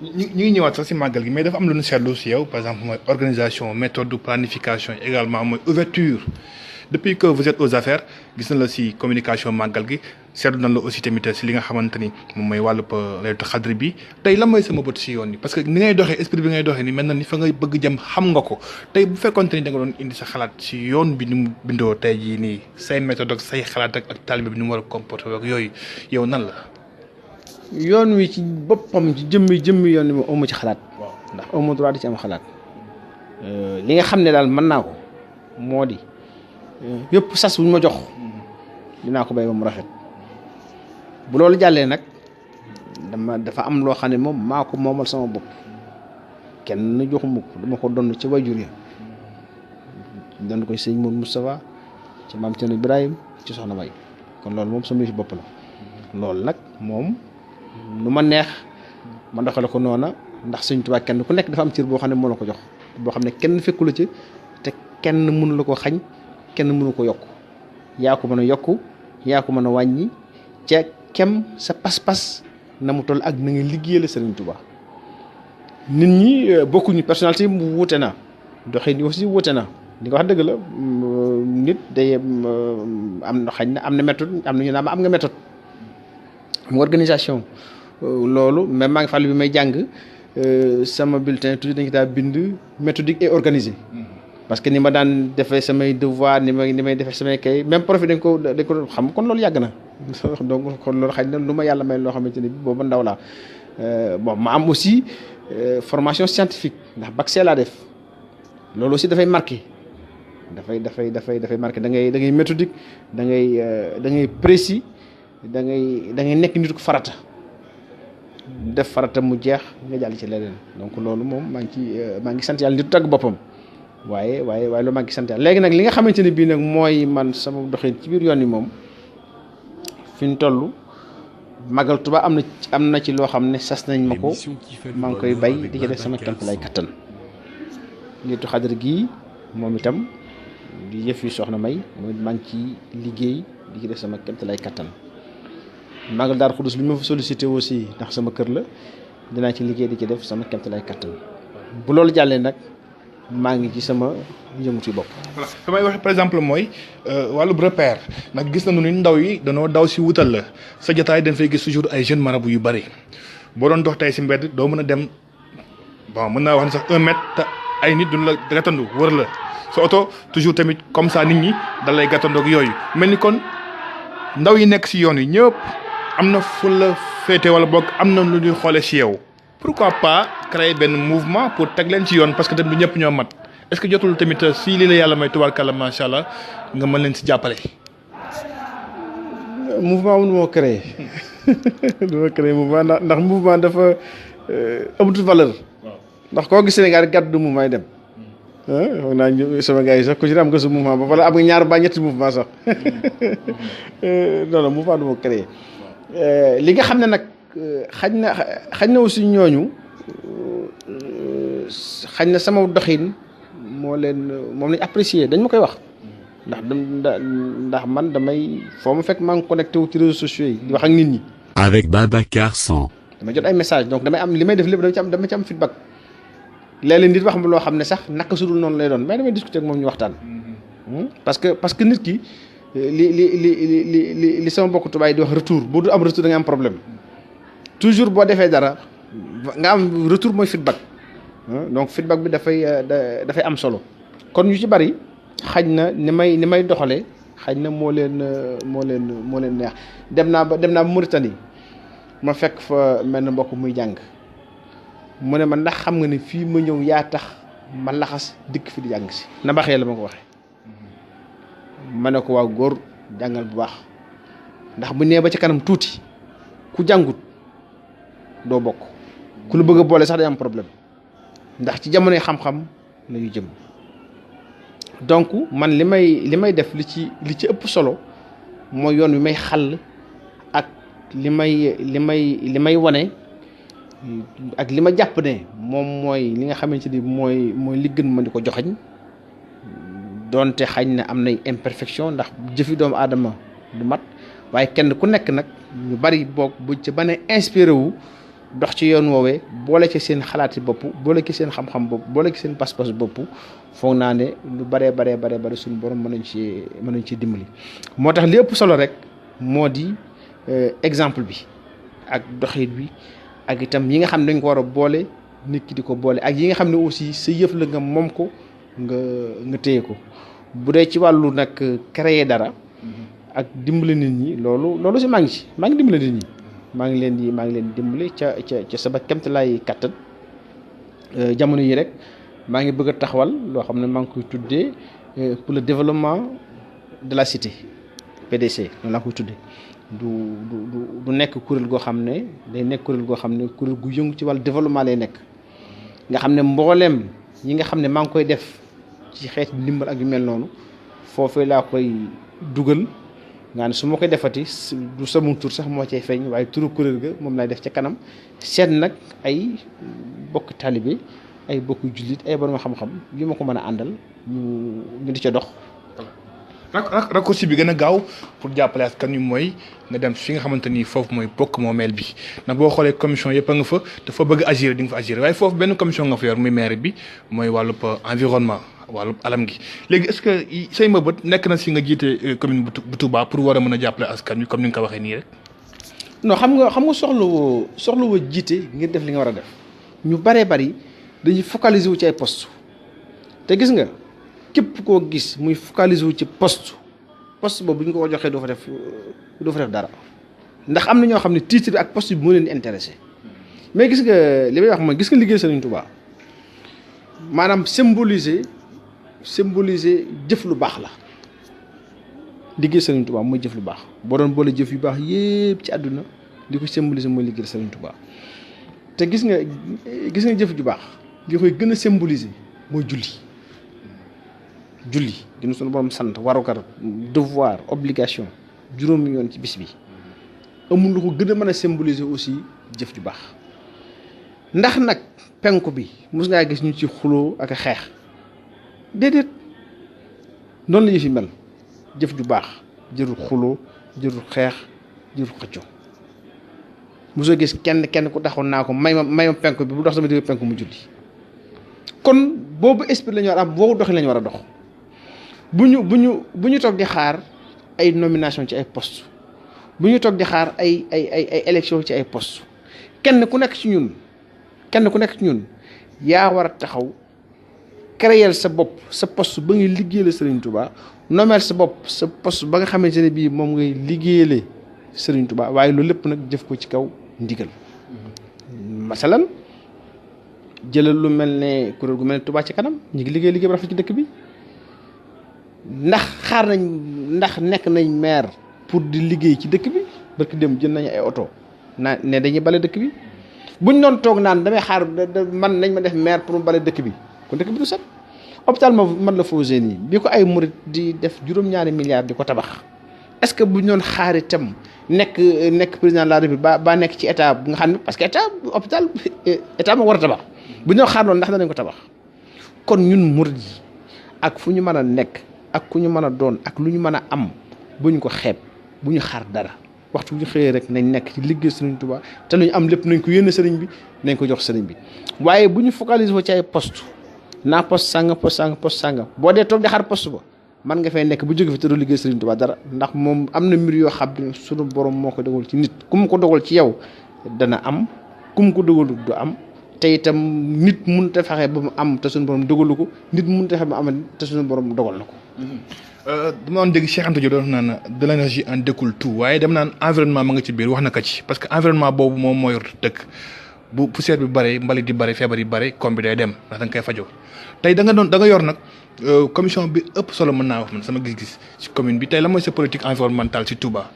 ñu ngi ñëwaat sax si màggal gi mais dafa am lu ñu seetlu si yow par exemple mooy organisation méthode de planification également mooy ouverture depuis que vous êtes aux affaires gis na la si communication màggal gi seetlu na la aussi tamit si li nga xamante ni moom mooy wàllub laylatul xadri bi tey lan mooy sama bët si yoon yi parce que ni ngay doxee esprit bi ngay doxee ni mel na ni fa ngay bëgg jëm xam nga ko tey bu fekkonte ni da nga doon indi sa xalaat si yoon bi ni mu bindoo tey jii nii say méthode ak say xalaat ak taalibe bi ni mu war a comporter ak yooyu yow nan la. yoon wi ci boppam ci jëmmi yoon wi amu ci xalaat. ndax amu droit di ci am xalaat. li nga xam ne daal mën naa ko moo di yëpp sas bu ñu ma jox dinaa ko bay ba mu rafet bu loolu jàllee nag dafa am loo xam ne moom maa ko moomal sama bopp kenn joxuma ko dama ko donn ci wayjur ya donn ko sëñ Mourou Moustapha ci maam Thierno Ibrahim ci soxna May kon loolu moom sama yëfi bopp la loolu nag moom lu ma neex ma doxale ko noona ndax Sëñ Tuubaa kenn ku nekk dafa am cër boo xam ne moo la ko jox boo xam ne kenn fekku la ci te kenn mënu la ko xañ kenn mënu ko yokk yaa ko mën a yokku yaa ko mën a wàññi ca kem sa pas-pas na mu toll ak na nga liggéeyal Sëriñ Tuubaa nit ñi bokkuñu personnalité mu wuute na doxin yi aussi wuute na li nga wax dëgg la nit day am na xañ na am na méthode am na ñu naan am nga méthode am nga organisation loolu même maa ngi fàll bi may jàng sama bulletin toujours dañ ko daa bind méthodique et organisé parce que ni ma daan defee samay devoir ni may defee samay kay même profit dañ ko xam kon loolu yàgg na donc kon loolu xëy na lu ma yàlla may loo xamante ne bi booba ndaw laa bon ma am aussi formation scientifique ndax bac C laa def loolu aussi dafay marqué dafay marqué da ngay méthodique da ngay précis da ngay nekk nit ko farata def farata mu jeex nga jàll ci leneen donc loolu moom maa ngi sant yàlla nit tagg boppam waaye loolu maa ngi sant yàlla léegi nag li nga xamante ne bii nag mooy man sama doxin ci biir yoon yi moom fi ñu toll Magal Touba am na ci loo xam ne sas nañ ma ko maa ngi koy bay di ci def sama kéem lay kattan Laylatul Qadr gii moom itam di yëf yu soxna May moom maa ngi ci liggéey di ci def sama kéem lay kattan Magal Daaru Xuddus bi ma fa sollicité aussi ndax sama kër la dinaa ci liggéey di ci def sama kéem lay kattan bu loolu jàllee nag maa ngi ci sama yëngutu bopp. voilà fi may wax par exemple mooy wàllub repère ndax gis nañu ni ndaw yi danoo daw si wutal la sa jotaay dañ fay gis toujours ay jeunes marabout yu bëri boo doon dox tey si mbedd doo mën a dem bon mën naa wax ne sax 1 mètre te ay nit duñ la gàttandu wër la sa oto toujours tamit comme ça nit ñi da lay gàttandoog yooyu mel ni kon ndaw yi nekk si yoon yi ñëpp am na fu la féete wala boog am na lu ñuy xoolee si yow. pourquoi pas créer benn mouvement pour teg leen ci yoon parce que tamit ñëpp ñoo mat est-ce que jotul tamit si lii la yàlla may tubaarkàlla macha allah nga mën leen si jàppale. mouvement wu moo créé dama créé mouvement ndax mouvement dafa amatul valeur. ndax koo gis Sénégal gàddu du mouvement yi dem. foog naa sama gars yi sax ku ci am nga sa mouvement ba wala am nga ñaar ba ñetti mouvement sax non mouvement du ma créé li nga xam ne nag. xañ na aussi ñooñu xañ na sama doxin moom lañ apprécier dañ ma koy wax ndax man damay foo ma fekk maa ngi connecté wu ci réseaux sociaux yi di wax ak nit ñi. Avec Babacar Samb. damay jot ay message donc damay am li may def lépp dama ci am feedback léeg-léeg nit wax ma loo xam ne sax naka sudul noonu lay doon mais damay discuter ak moom ñu waxtaan. parce que nit ki li sama mbokku tubaab di wax retour boo du am retour da nga am problème. toujours boo defee dara nga am retour mooy feedback donc feedback bi dafay am solo kon ñu ci bari xaj na ni may doxalee xaj na moo leen neex dem naa ba Mauritanie ma fekk fa mel na mbokk muy jàng mu ne ma ndax xam nga ne fii ma ñëw yaa tax ma laxas dikk fi di jàng si na baxee la ma ko waxee ma ne ko waaw góor jàngal bu baax ndax bu nee ba ci kanam tuuti ku jàngut doo bokk ku lu bëgg a boole sax day am problème ndax ci jamonoy xam-xam la ñu jëm donc man li may def li ci ëpp solo mooy yoon wi may xàll ak li may wane ak li ma jàpp ne moom mooy li nga xamante ni mooy li gën ma di ko joxañ doonte xañ na am nay imperfection ndax jëfi doomu aadama du mat waaye kenn ku nekk nag ñu bari boog bu ci ba ne inspiré wu dox ci yoon woowee boole ci seen xalaati bopp boole ci seen xam-xam bopp boole ci seen pas-pas bopp foog naa ne lu baree bare suñu borom mën nañ ci dimbali. moo tax li ëpp solo rek moo di exemple bi ak doxit bi ak itam yi nga xam ne dañ ko war a boole nit ki di ko boole ak yi nga xam ne aussi sa yëf la nga moom ko nga téye ko bu dee ci wàllu nag créer dara ak dimbali nit ñi loolu si maa ngi dimbali nit ñi. maa ngi leen di dimbali ca sama kemtalaay kattan jamono yi rek maa ngi bëgg a taxawal loo xam ne maa ngi koy tuddee pour le développement de la cité PDC noonu laa koy tuddee du nekk kuréel goo xam ne day nekk kuréel goo xam ne kuréel gu yëngu ci wàllu développement lay nekk nga xam ne mbooleem yi nga xam ne maa ngi koy def ci xeeti ndimbal ak yu mel noonu foofee laa koy dugal. nga ne su ma koy defati du sama tur sax moo cay feeñ waaye turu kuréel ga moom lay def ca kanam seet nag ay bokk talibé ay bokk jullit ay borom xam-xam yu ma ko mën a àndal ñu di ca dox. raccourci bi gën a gaaw pour jàppale askan wi mooy nga dem fi nga xamante ni foofu mooy bokk moomeel bi ndax boo xoolee commission yëpp a nga fa dafa bëgg agir di nga fa agir waaye foofu benn commission nga fa yor muy maire bi mooy wàllub environnement wàllub alam gi léegi est-ce que say mbëbët nekk na si nga jiite commune bu Touba pour war a mën a jàppale askan wi comme ni nga ko waxee nii rek. non xam nga soxla woo jiite ngir def li nga war a def ñu baree bari dañuy focaliser wu ci ay poste te gis nga. képp koo gis muy focaliser wu ci poste boobu bu ñu ko joxee doo fa def dara ndax am na ñoo xam ne titre bi ak poste bi moo leen di intéressé mais gis nga li may wax mooy gis nga liggéey Serigne Touba maanaam symboliser jëf lu baax la liggéey Serigne Touba mooy jëf lu baax boo doon boole jëf yu baax yépp ci àdduna li ko symboliser mooy liggéey Serigne Touba te gis nga jëf ju baax li koy gën a symboliser mooy julli dina suñu borom sant warugar devoir obligation juróomi yoon ci bis bi amul lu ko gën a mën a symboliser aussi jëf ju baax ndax nag penku bi mos ngaa gis ñu ci xuloo ak a xeex déedéet noonu la yëf yi mel jëf ju baax jërul xuloo jërul xeex jërul xëccoo mosoo gis kenn ku taxoon naa ko may ma penku bi bu dox sama digg penku mu julli kon boobu esprit la ñu war a am boobu doxi la ñu war a dox bu ñu toog di xaar ay nomination ci ay poste bu ñu toog di xaar ay élection ci ay poste kenn ku nekk ci ñun yaa war a taxaw créer sa bopp sa poste ba ngay liggéeyale Serigne Touba nommer sa bopp sa poste ba nga xamante ne bii moom ngay liggéeyale Serigne Touba waaye loolu lépp nag jëf ko ci kaw ndigal masalan jëlal lu mel ne kuréel gu mel ne Touba ci kanam ñu ngi liggéey bu rafet ci dëkk bi ndax nekk nañ maire pour di liggéey ci dëkk bi barki dem jël nañu ay oto ne dañuy bale dëkk bi buñ doon toog naan damay xaar man nañ ma def maire pour mu bale dëkk bi kon dëkk bi du set hôpital man la fausé nii bi ko ay murit di def juróom-ñaari milliards di ko tabax est-ce que buñ doon xaar itam nekk président de la République ba nekk ci état bu nga xam ne parce que hôpital état moo war a tabax bu ñu doon xaar loolu ndax danañ ko tabax kon ñun murit yi ak fu ñu mën a nekk ak ku ñu mën a doon ak lu ñu mën a am bu ñu ko xeeb bu ñu xaar dara waxtu bu ñu xëyee rek nañ nekk ci liggéey Serigne Touba te lu ñu am lépp nañ ko yéene Serigne bi nañ ko jox Serigne bi waaye bu ñu focaliser ci ay poste naa poste sàngam boo dee toog di xaar poste ba man nga fay nekk bu jóge fi te doo liggéey Serigne Touba dara ndax moom am na mbir yoo xam ne sunu borom moo ko dogal ci nit ku mu ko dogal ci yow dana am ku mu ko dogalul du am te itam nit mënut a fexe ba mu am te suñu borom dogalu ko nit mënut a fexe ba mu am te suñu borom dogal na ko. dama doon dégg Cheikh Anta Diop doon naan de l'énergie en découle tout waaye dem naan environnement ma nga ci biir wax na ko ci parce que environnement boobu moom moo yor dëkk bu poussière bi bare mbalit di bare feebar yi bare koom bi day dem ndax da nga koy fajoo tey da nga yor nag commission bi ëpp solo mën naa wax man sama gis-gis ci commune bi tey la mooy sa politique environnementale ci Touba.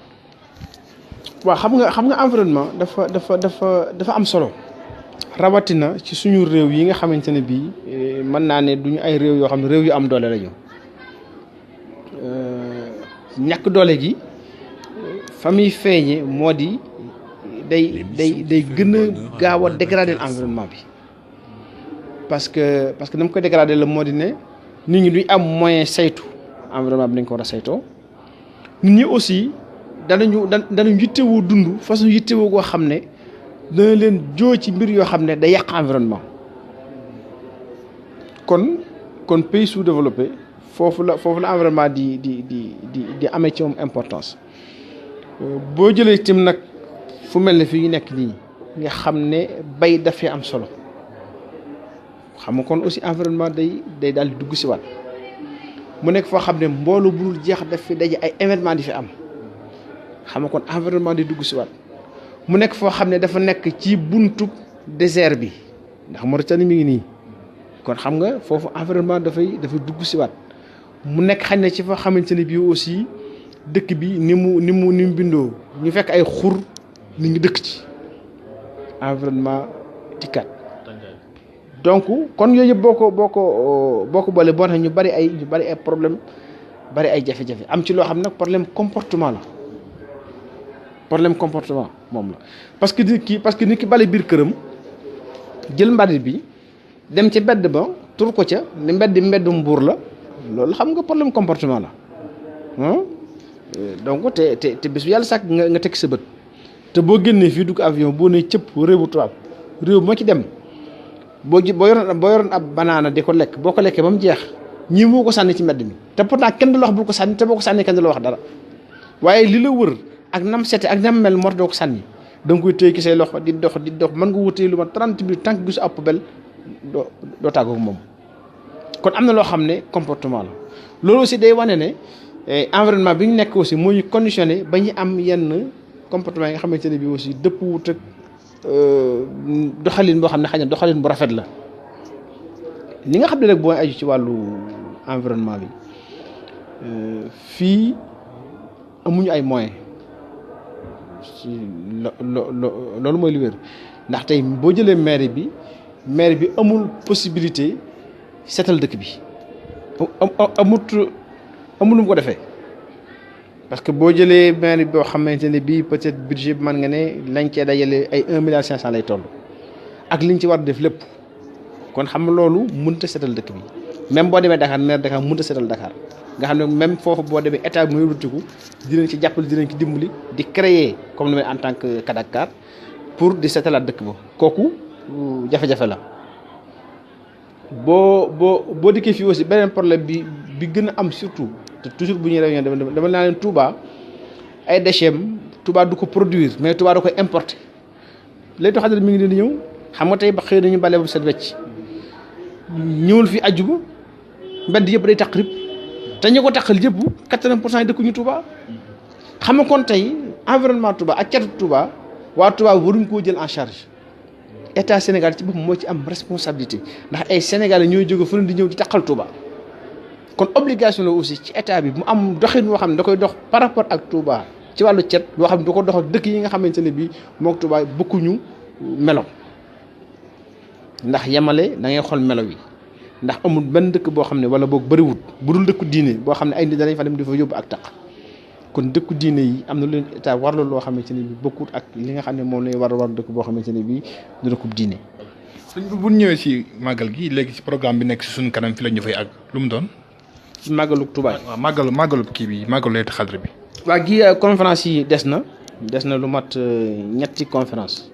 waaw xam nga environnement dafa am solo rawatina ci suñu réew yi nga xamante ne bii mën naa ne duñu ay réew yoo xam ne réew yu am doole lañu. ñàkk doole gi fa muy feeñe moo di day gën a gaaw a dégrader environnement bi parce que dama ko dégrader la moo di ne nit ñi duñ am moyen saytu environnement bi nañ ko war a saytoo nit ñi aussi danañu yittewoo dund façon yittewoo goo xam ne dana leen joo ci mbir yoo xam ne day yàq environnement. kon pays sous-développé foofu la environnement di amee ci moom importance boo jëlee tim nag fu mel ne fii ñu nekk nii nga xam ne bay dafay am solo xam nga kon aussi environnement day daal di dugg si waat mu nekk foo xam ne mbooloo bu dul jeex daf fi daje ay événement di fi am xam nga kon environnement di dugg si waat mu nekk foo xam ne dafa nekk ci buntu désert bi ndax Mauritanie mi ngi nii kon xam nga foofu environnement dafay dugg si waat mu nekk xañ na ci fa xamante ne bii aussi dëkk bi ni mu bindoo ñu fekk ay xur nit ñi dëkk ci environnement tikkat donc kon yooyu yëpp boo ko boole boo tax ñu bari ay problème bari ay jafe-jafe am ci loo xam nag problème comportement moom la parce que nit ki bale biir këram jël mbalit bi dem ci mbedd ba tur ko ca ne mbeddu mbuur la loolu xam nga problème comportement la donc te bis bu yàlla sàkk nga teg sa bët te boo génnee fii dugg avion boo ne cëpp réewu tubaab réew moo ci dem boo yoroon ab banaana di ko lekk boo ko lekkee ba mu jeex ñii moo ko sànni ci mbedd mi te pourtant kenn du la wax bul ko sànni te boo ko sànni kenn du la wax dara waaye li la wër ak nam sete ak nam mel moo doo ko sànni da nga koy téye ci say loxo di dox mën nga wutee lu ma 30 minutes tant que gisu ab poubelle doo tàggoog moom kon am na loo xam ne comportement la loolu aussi day wane ne environnement bi ñu nekk aussi moo ñu conditionné ba ñu am yenn comportement yi nga xamante ne bii aussi dëpp wut ak doxalin boo xam ne xëy na doxalin bu rafet la li nga xam ne nag boo aju ci wàllu environnement bi fii amuñu ay moyens loolu mooy li wér ndax tey boo jëlee maire bi amul possibilité seetal dëkk bi amul lu mu ko defee parce que boo jëlee maire boo xamante ne bii peut-être budget bi mën nga ne lañ cee dajale ay 1,5 milliard lay toll ak liñ ci war def lépp kon xam nga loolu mënut a seetal dëkk bi même boo demee Dakar maire Dakar mënut a seetal Dakar nga xam ne même foofu boo demee état bi muy wutiku dinañ ci jàppale dinañ ci dimbali di créer comme ni may en tant que Kadakar pour di seetalaat dëkk ba kooku jafe-jafe la boo dikkee fii aussi beneen problème bi gën a am surtout te toujours bu ñuy réunion dama naa leen Touba ay déchets Touba du ko produire mais Touba da koy importer léegi too xam ne mi ngi leen di ñëw xam nga tey ba xëy nañu bale bu set wecc ñëwul fi àjjuma mbedd yëpp day taq rib te ñu ko taqal yëpp 80% yi dëkkuñu Touba xam nga kon tey environnement Touba ak catu Touba waa Touba waruñ koo jël en charge état Sénégal ci boppam moo ci am responsabilité ndax ay Sénégalais ñooy jóge fu leen di ñëw di taqal Touba kon obligation la aussi ci état bi mu am doxin boo xam ne da koy dox par rapport ak Touba ci wàllu cet loo xam ne da ko dox ak dëkk yi nga xamante ne bii moog Touba bokkuñu melo ndax yemale da ngay xool melo wi ndax amul benn dëkk boo xam ne wala boog bëriwut bu dul dëkku diine boo xam ne ay nit danañ fa dem di fa yóbbu ak taq kon dëkku diine yi am na lu leen état warlu loo xamante ne bii bokkut ak li nga xam ne moom lay war dëkk boo xamante ne bii du dëkkub diine. bu ñëwee si màggal gi léegi si programme bi nekk si suñu kanam fi la ñu fay àgg lu mu doon. ci màggalu Touba. waaw màggalu kii bi màggalu Laylatul Qadr bi. waa gi conférence yi des na lu mat ñetti conférence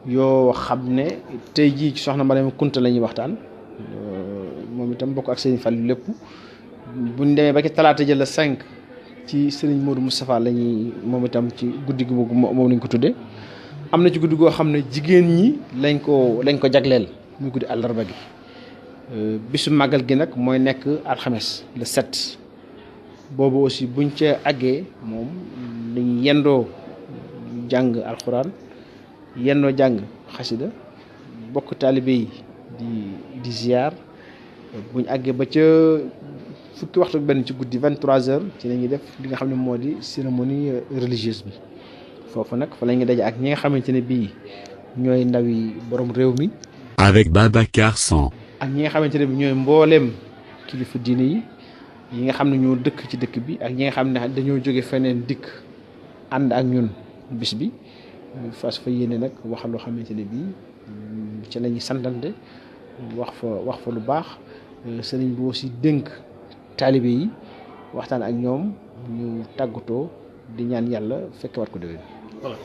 yoo xam ne tey jii ci soxna Mariama Kunta la ñuy waxtaan moom itam bokk ak Serigne Fallou lépp buñ demee ba ci talaata jël la 5 ci Serigne Modou Moustapha la ñuy moom itam ci guddi gi moom lañ ko tuddee am na ci guddi goo xam ne jigéen ñi lañ ko jagleel muy guddi àllarba gi bisu màggal gi nag mooy nekk alxames le 7 boobu aussi buñ ca àggee moom dañ yendoo jàng alxuraan yendoo jàng xasida bokk taalibe yi di ziar buñ àggee ba ca fukki waxtu ak benn ci guddi 23h ci la ñuy def li nga xam ne moo di cérémonie religieuse bi foofu nag fa la ñuy daje ak ñi nga xamante ne bii ñooy ndawi borom réew mi. Avec Babacar San. ak ñi nga xamante ne bii ñooy mbooleem kilifa diine yi nga xam ne ñoo dëkk ci dëkk bi ak ñi nga xam ne dañoo jóge feneen dikk ànd ak ñun bis bi fas fa yéene nag wax loo xamante ne bii ci la ñuy santante wax fa lu baax sëriñ bi aussi dénk taalibe yi waxtaan ak ñoom ñu tàggatoo di ñaan yàlla fekk wat ko déwén. voilà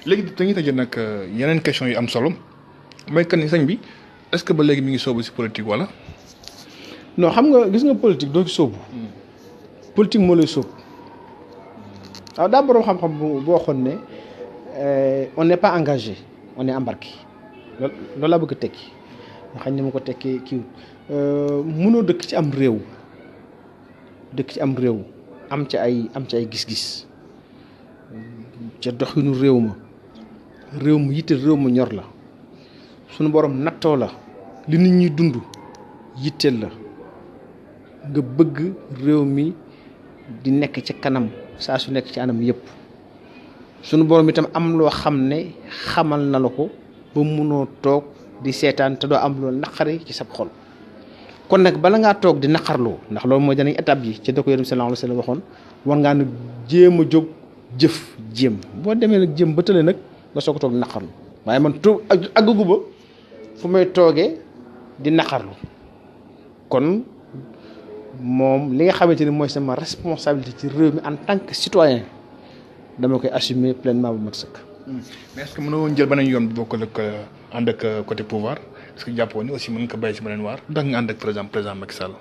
léegi dañuy tëjee nag yeneen question yu am solo mooy que ni sëñ bi est-ce que ba léegi mi ngi soobu si politique wala. non xam nga gis nga politique doo ci sóobu. politique moo lay sóob. waaw daa boroom xam-xam boo waxoon ne on n'est pas engagé on est embarqué loolu laa bëgg a tekki nga xam ne ma ko tekkee kii mënoo dëkk ci am réew am ci ay gis-gis ca doxinu réew ma yitte réew ma ñor la suñu borom nattoo la li nit ñi dund yitteel la nga bëgg réew mi di nekk ci kanam saa su nekk ci anam yëpp sunu borom itam am loo xam ne xamal na la ko ba munoo toog di seetaan te doo am loolu naqari ci sab xol kon nag bala ngaa toog di naqarloo ndax loolu mooy danañ étape yi ci da ko yonent bi sallallahu alayhi wa sallam waxoon war ngaa nag jéem a jóg jëf jéem boo demee nag jéem ba tële nag nga soog a toog di naqarlu waaye man toog àggagu ba fu may toogee di naqarlu kon moom li nga xamante ni mooy sama responsabilité ci réew mi en tant que citoyen dama koy assumer pleinement bu mat sëkk. mais est-ce que mënoo woon jël beneen yoon bi bokkul ak ànd ak côté pouvoir est-ce que jàppoo ni aussi mën nga ko bàyyi si beneen waar ndax nga ànd ak président Macky Sall.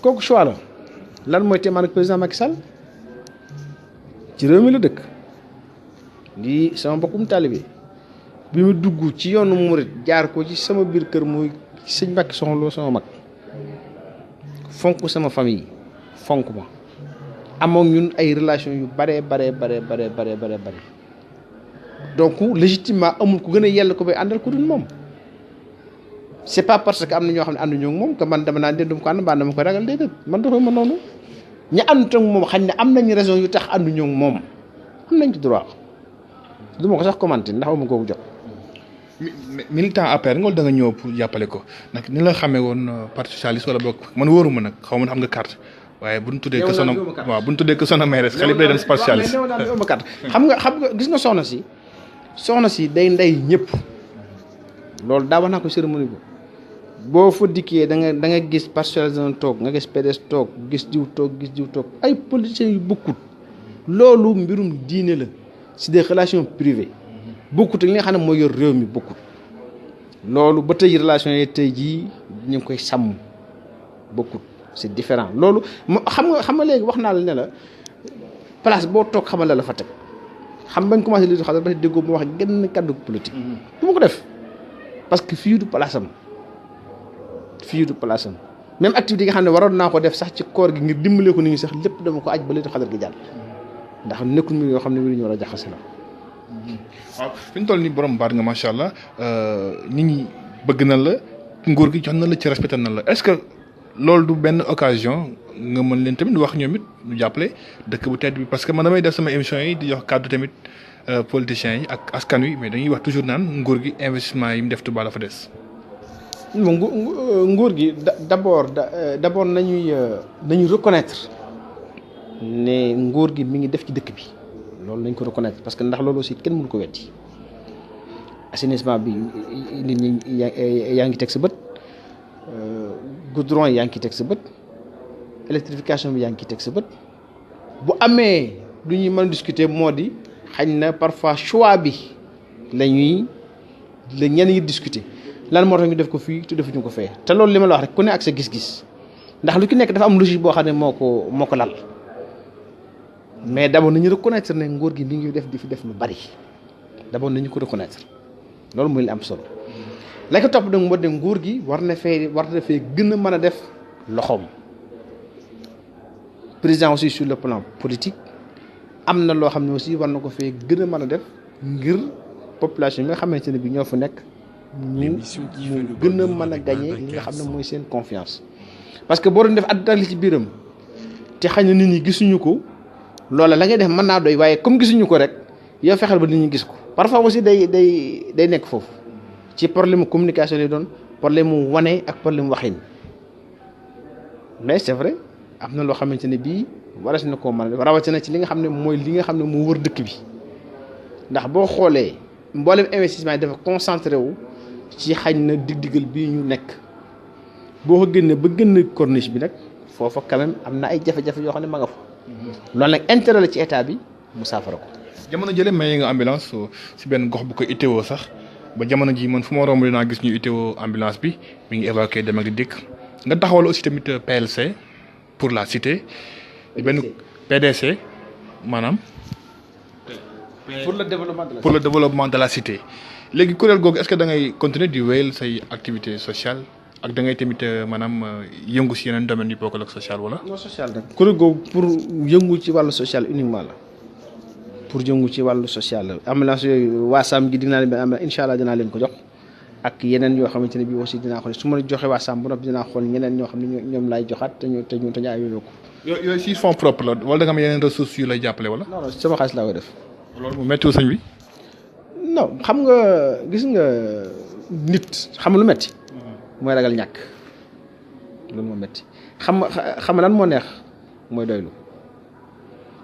kooku choix la lan mooy téemaan ak président Macky Sall ci réew mi la dëkk lii sama mbokkum taalibe bi mu dugg ci yoonu murit jaar ko ci sama biir kër muy sëñ Mbàkke Soxna Lo sama mag. fonk sama famille fonk ma amoon ñun ay relation yu bare donc légitimement amul ku gën a yell ko bay àndal ku dul moom c'est pas parce que am na ñoo xam ne ànduñu ak moom que man dama naan déedéet ko ànd mbaa dama koy ragal déedéet man dafa ma noonu ña àndut ak moom xañ ne am nañu raison yu tax ànduñu ak moom am nañ ci droit du ma ko sax commenter ndax amu ko jot. militant APR nga wala da nga ñëw pour jàppale ko nag ni la xamee woon parti socialiste wala boog man wóoruma nag xaw ma am nga carte waaye bu ñu tuddee que sono waaw bu ñu tuddee que sono maire xale bi day dem si parti socialiste xam nga gis nga soxna si day ndey ñëpp loolu daa wax naa ko cérémonie boo fa dikkee da nga gis parti socialiste toog nga gis PDS toog gis diw toog ay politiciens yu bokkut loolu mbirum diine la c'est des relations privées bokkut li nga xam ne mooy yor réew mi bokkut loolu ba tey relation yi tey jii ñu ngi koy sàmm bokkut c'est différent loolu xam nga léegi wax naa la ne la place boo toog xamal la fa teg xam bañ commencé li xam dafa déggoo mu wax genn kàddu politique du ma ko def parce que fii du place am même activité yi nga xam ne waroon naa ko def sax ci koor gi ngir dimbalee ko nit ñi sax lépp dama ko aj ba léegi xadar gi jàll ndax nekkul mi yoo xam ne wi ñu war a jaxase la waaw fi ñu toll nii borom baat nga macha allah nit ñi bëgg na la nguur gi jox na la ci respecté na la est-ce que loolu du benn occasion nga mën leen tamit wax ñoom it ñu jàppale dëkk bu tedd bi parce que man damay def sama émission yi di jox kàddu tamit politiciens yi ak askan wi mais dañuy wax toujours naan nguur gi investissement yi mu def Touba la fa des. nguur gi d'abord nañuy reconnaître ne nguur gi mi ngi def ci dëkk bi. loolu lañ ko reconnaître parce que ndax loolu aussi kenn mënu ko weddi assainissement bi nit ñi yaa ngi teg sa bët goudron yaa ngi teg sa bët électrification bi yaa ngi teg sa bët bu amee lu ñuy mën a discuter moo di xañ na parfois choix bi la ñenn ñi discuter lan moo tax ñu def ko fii te defuñu ko fee te loolu li ma la wax rek ku ne ak sa gis-gis ndax lu ki nekk dafa am logique boo xam ne moo ko lal. mais d'abord nañu reconnaître ne nguur gi mi ngi def di fi def lu bari d'abord nañu ko reconnaître loolu mooy li am solo la ko topp nag moo de nguur gi war na fee gën a mën a def loxoom président aussi sur le plan politique am na loo xam ne aussi war na ko fee gën a mën a def ngir population bi nga xamante ne bi ñoo fa nekk mu gën a mën a gagner li nga xam ne mooy seen confiance parce que boo doon def at li ci biiram te xañ na nit ñi gisuñu ko loola la ngay def mën naa doy waaye comme gisuñu ko rek yow fexeel ba nit ñi gis ko parfois aussi day nekk foofu ci problème communication lay doon problème mu wane ak problème waxin mais c'est vrai am na loo xamante ne bii waras na koo mën a def rawatina ci li nga xam ne mooy li nga xam ne moo wër dëkk bi ndax boo xoolee mboolem investissement yi dafa concentré wu ci xañ na dig-digal bii ñu nekk boo ko génnee ba génn corniche bi nag foofa quand même am na ay jafe-jafe yoo xam ne ma nga fa loolu nag intérêt la ci état bi mu saafara ko. jamono jële may nga ambulance si benn gox bu ko itteewoo sax ba jamono ji man fu ma romb dinaa gis ñu itteewoo ambulance bi mi ngi évacué dem ak di dikk nga taxawal aussi tamit PLC pour la cité benn PDC maanaam pour le développement de la cité léegi kuréel googu est-ce que da ngay continuer di wéyal say activité sociale ak da ngay tamit maanaam yëngu si yeneen domaines yu bokkul ak social wala. non social rek kuréel googu pour yëngu ci wàllu social uniquement la pour yëngu ci wàllu social la ambulance yooyu waa Sam gi dinaa leen am incha allah dinaa leen ko jox ak yeneen yoo xamante ne bii aussi dinaa ko su ma joxe waa Sam bu noppi dinaa xool ñeneen ñoo xam ne ñoom laay joxaat te ñu ayoo ko. yooyu si fonds propre la wala da nga am yeneen ressources yu lay jàppale wala. non non sama xaalis laa koy def. loolu mu méttiwul sëñ bi. non xam nga gis nga nit xam lu metti mooy ragal ñàkk loolu moo metti xam lan moo neex mooy doylu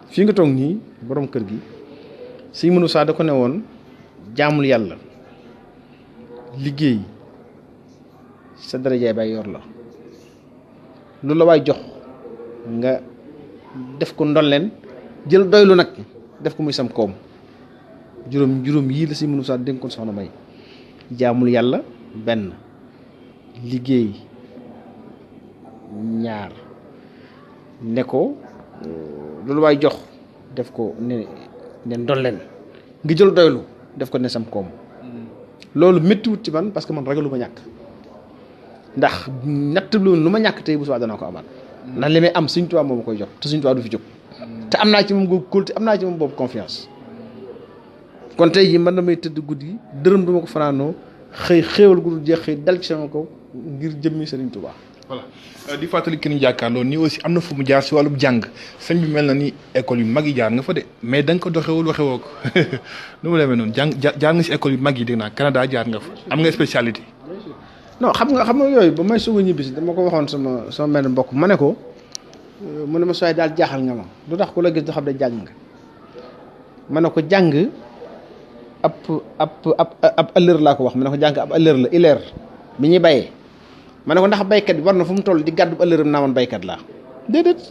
fii nga toog nii borom kër gi Sëñ Mënu Saa da ko ne woon jaamul yàlla liggéey sa darajaay bay yor la lu la waay jox nga def ko ndolleen jël doylu nag def ko muy sam koom juróom yii la Sëñ Mënu Saa dénkoon soxna May jaamul yàlla benn liggéey ñaar ne ko loolu waay jox def ko ne ndolleen nga jël doylu def ko ne sam koom loolu méttiwut ci man parce que man ragalu ma ñàkk ndax natt lu ma ñàkk tey bu subaa danaa ko amaat ndax li may am Sëñ Tuubaa moom ma koy jox te Sëñ Tuubaa du fi jóg te am naa ci moom googu kóolute am naa ci moom boobu confiance kon tey jii man damay tëdd guddi dërëm du ma ko fanaanoo xëy xéewal gu dul jeex xëy dal ci sama kaw ngir jëmmi Sëriñ Tuubaa. voilà di fàttali ki ñu jàkkaarloo nii aussi am na fu mu jaar si wàllum jàng sëñ bi mel na ni école yu mag yi jaar nga fa de mais da nga ko doxewul waxewoo ko nu mu demee noonu jaar nga si école yu mag yi dégg naa Canada jaar nga fa am nga spécialité. non xam nga yooyu ba may soog a ñibbisi dama ko waxoon sama benn mbokk ma ne ko mu ne ma sooy daal jaaxal nga ma lu tax ku la gis du xam ne jàng nga ma ne ko jàng ab ëllër laa ko wax ma ne ko jàng ab ëllër la ileer bi ñuy bayee ma ne ko ndax baykat bi war na fu mu toll di gàddu ëllëram naa man baykat laa déedéet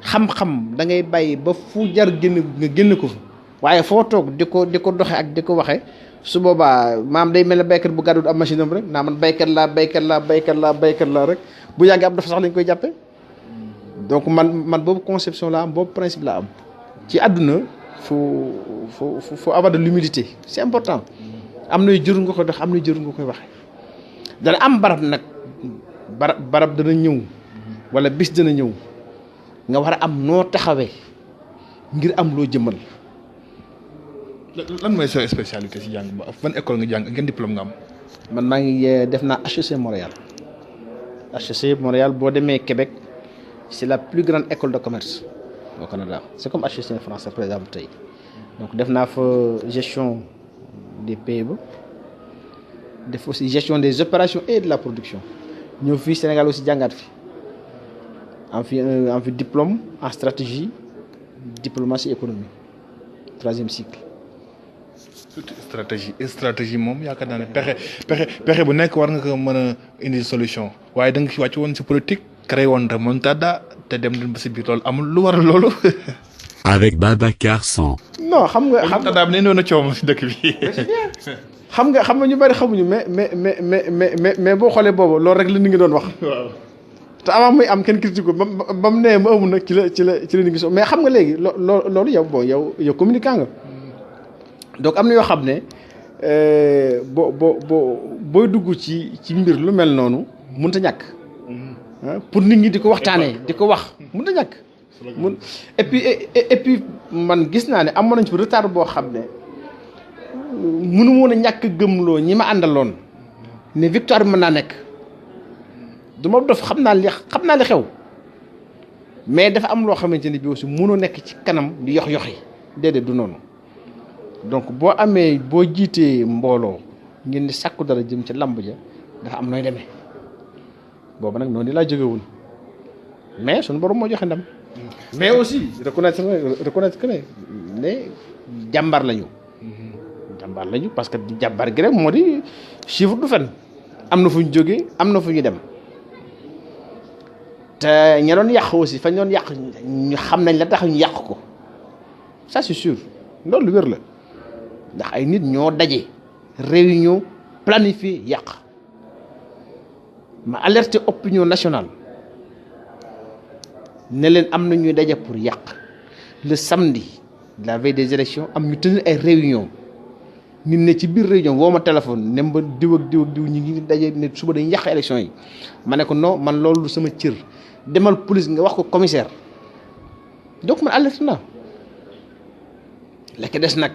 xam-xam da ngay bàyyi ba fu jar génn nga génn ko fa waaye foo toog di ko doxe ak di ko waxe su boobaa maam day mel ne baykat bu gàddu am machine am rek naa man baykat laa rek bu yàggee ab dafa sax lañ koy jàppe donc man boobu conception la am boobu principe la am ci àdduna faut avoir de l'humilité c'est important am nay jërul nga koy dox am nay jërul nga koy waxe dana am barab nag barab dana ñëw wala bis dana ñëw nga war a am noo taxawee ngir am loo jëmmal. lan mooy sa spécialité si jàng ba ban école nga jàng ngeen diplôme nga am. man maa ngi def naa HEC Montréal HEC Montréal boo demee Québec c'est la plus grande école de commerce au Canada c'est comme HEC français par exemple tey donc def naa fa gestion des PME def aussi gestion des opérations et de la production ñëw fii Sénégal aussi jàngaat fi am fi diplôme en stratégie diplomatie économie 3e cycle. stratégie moom yaakaar naa ne pexe bu nekk war nga ko mën a indi solution waaye da nga si wàcc woon si politique créé woon remontada te dem ba si biir loolu amul lu waral loolu. Avec Babacar San. non xam nga remontada bi ne doon a coow si dëkk bi. xam nga ñu bari xamuñu mais boo xoolee boobu loolu rek la ni ngi doon wax. waaw te avant muy am kenn critique ko ba mu nee ma amul nag ci la ni ngi so mais xam nga léegi loolu yow communicant nga. donc am na yoo xam ne booy dugg ci mbir lu mel noonu mënut a ñàkk. pour nit ñi di ko waxtaanee di ko wax mënut a ñàkk. et puis man gis naa ne amoon nañ fi retard boo xam ne mënu woon a ñàkk gëmloo ñi ma àndaloon ne victoire bi mën naa nekk du ma dof xam naa li xew mais dafa am loo xamante ne bii aussi mënoo nekk ci kanam di yox-yoxi déedéet du noonu donc boo jiitee mbooloo ngeen di sàkku dara jëm ci lamb ja dafa am nooy demee boobu nag noonu laa jógewul mais suñu borom moo joxe ndam. mais aussi reconnaître que ne jàmbaar lañu. jàmbaar lañu parce que jàmbaar gi rek moo di chiffre du fen am na fu ñu jógee am na fu ñu dem te ña doon yàq aussi fañ doon yàq ñu xam nañ la tax ñu yàq ko ça c'est sûr loolu lu wér la ndax ay nit ñoo daje réunion planifié yàq ma alerté opinion nationale ne leen am na ñuy daje pour yàq le samedi la veille des élections am ñu tenir ay réunion nit ne ci biir réunion woo ma téléphone ne ma diw ak diw ak diw ñu ngi daje ne suba dañuy yàq élection yi ma ne ko non man loolu sama cër demal police nga wax ko commissaire donc man alerte naa lekk des nag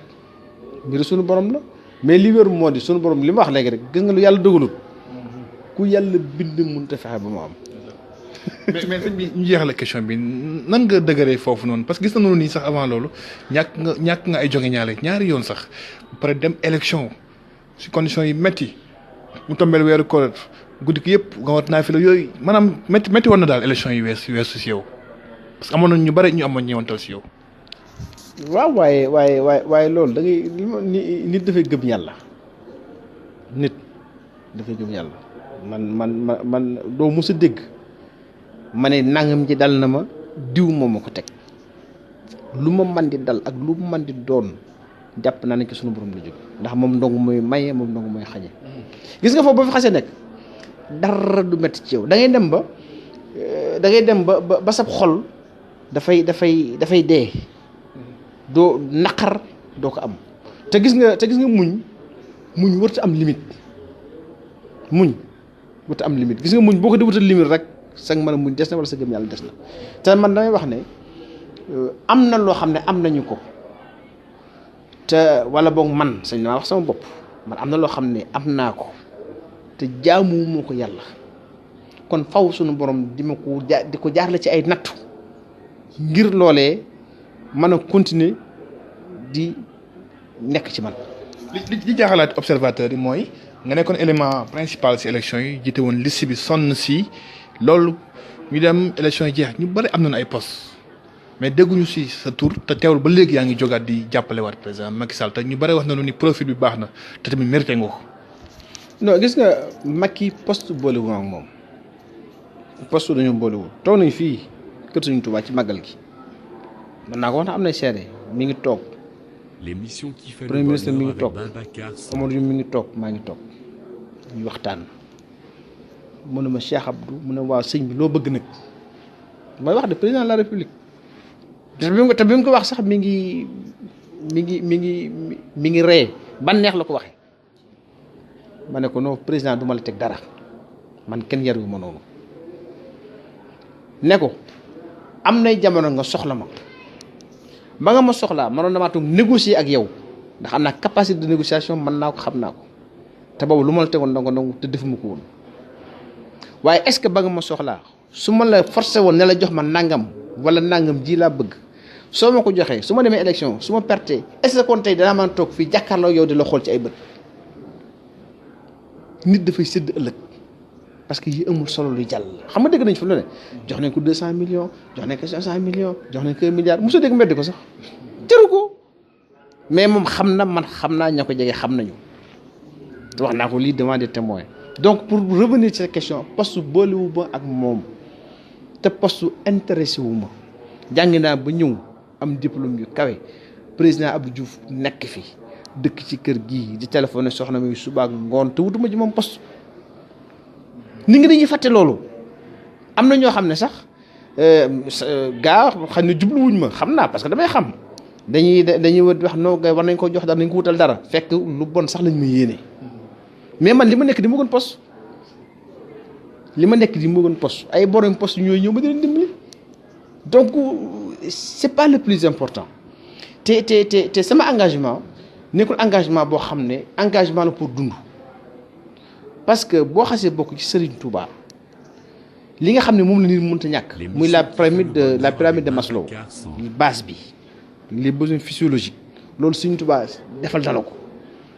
mbiru suñu borom la mais li wér moo di suñu borom li ma wax léegi rek gis nga lu yàlla dogalut ku yàlla bind mënut a fexe ba mu am. mais sëñ bi ñu jeexale question bi nan nga dëgëree foofu noonu parce que gis nañu nii sax avant loolu ñàkk nga ay joge ñaari yoon sax ba pare dem élection si conditions yi métti mu tombeel weeru koor guddi gi yëpp nga wat naa fi la yooyu maanaam métti woon na daal élection yi weesu si yow parce que amoon nañ ñu bëri ñu amoon ñëwantal si yow. waaw waaye loolu da ngay nit dafay gëm yàlla nit dafay gëm yàlla man doo mës a dégg ma ne nangam ji dal na ma diw moom ma ko teg lu ma man di dal ak lu ma man di doon jàpp naa ne ci sunu borom la jóg ndax moom ndong mooy maye moom ndong mooy xañe gis nga foofu ba fi xasee nekk dara du métti ci yow da ngay dem ba sab xol dafay dee doo naqar doo ko am te gis nga muñ warta am limite gis nga muñ boo ko di wutal limite rek sax mën a muñ des na wala sa gëm yàlla des na te man damay wax ne am na loo xam ne am nañu ko te wala boog man sañ naa wax sama bopp man am na loo xam ne am naa ko te jaamu moo ko yàlla kon faw suñu borom di ko jaarale ci ay nattu ngir loolee mën a continuer di nekk ci man. li jaaxalaat observateur yi mooy nga nekkoon élément principal ci élection yi jiite woon liste bi sonn si loolu ñu dem élection yi jeex ñu bëri am nañu ay poste mais dégguñu si sa tur te teewul ba léegi yaa ngi jógaat di jàppale waat président Macky Sall te ñu bëri wax nañu ni profil bi baax na te tamit mérité nga ko. non gis nga Macky poste boolewul ak moom poste dañoo boolewul toog nañ fii kër Sëriñ Tuubaa ci màggal gi mën naa ko wax na am na seede mi ngi toog premier ministre mi ngi toog Amadou mi ngi toog maa ngi toog ñu waxtaan mu ne ma Cheikh Abdou mu ne waaw sëñ bi loo bëgg nag mooy wax de président de la république te bi mu ko wax sax mi ngi ree ban neex la ko waxee ma ne ko non président du ma la teg dara man kenn yaru ma noonu ne ko am nay jamono nga soxla ma ba nga ma soxlaa mënoon damaa toog négocier ak yow ndax am naa capacité de négociation mën naa ko xam naa ko te boobu lu ma la tegoon da nga nangu te defuma ko woon waaye est-ce que ba nga ma soxlaa su ma la forcé woon ne la jox ma nangam wala nangam ji laa bëgg soo ma ko joxee su ma demee élection su ma pertee est-ce que kon tey danaa mën a toog fii jàkkaarloo yow di la xool ci ay bët nit dafay sédd ëllëg parce que yi amul solo luy jàll xam nga dégg nañ fi lu ne jox nañ ko 200 millions jox nañ ko 500 millions jox nañ ko 1 milliard mosoo dégg mbedd ko sax jëru ko mais moom xam na man xam naa ña ko jege xam nañu te wax naa ko lii devant des témoins donc pour revenir ci cette question poste boolewu ma ak moom te poste intéressé wu ma jàngi naa ba ñëw am diplôme yu kawe président Abdou Diouf nekk fi dëkk ci kër gii di téléphoné soxna mi suba ak ngoon te wutuma ci moom poste nit ngi dañuy fàtte loolu am na ñoo xam ne sax gaa xam ne jubluwuñ ma xam naa parce que damay xam dañuy wax noo gay war nañ ko jox dara nañ ko wutal dara fekk lu bon sax lañ ma yéene mais man li ma nekk di ma gën poste ay borom poste ñooy ñëw ma di leen dimbali donc c'est pas le plus important te sama engagement nekkul engagement boo xam ne engagement la pour dund parce que boo xasee bokk ci Serigne Touba li nga xam ne moom la nit mënta ñàkk muy la pyramide de Maslow base bi les besoins physiologiques loolu Serigne Touba defal dala ko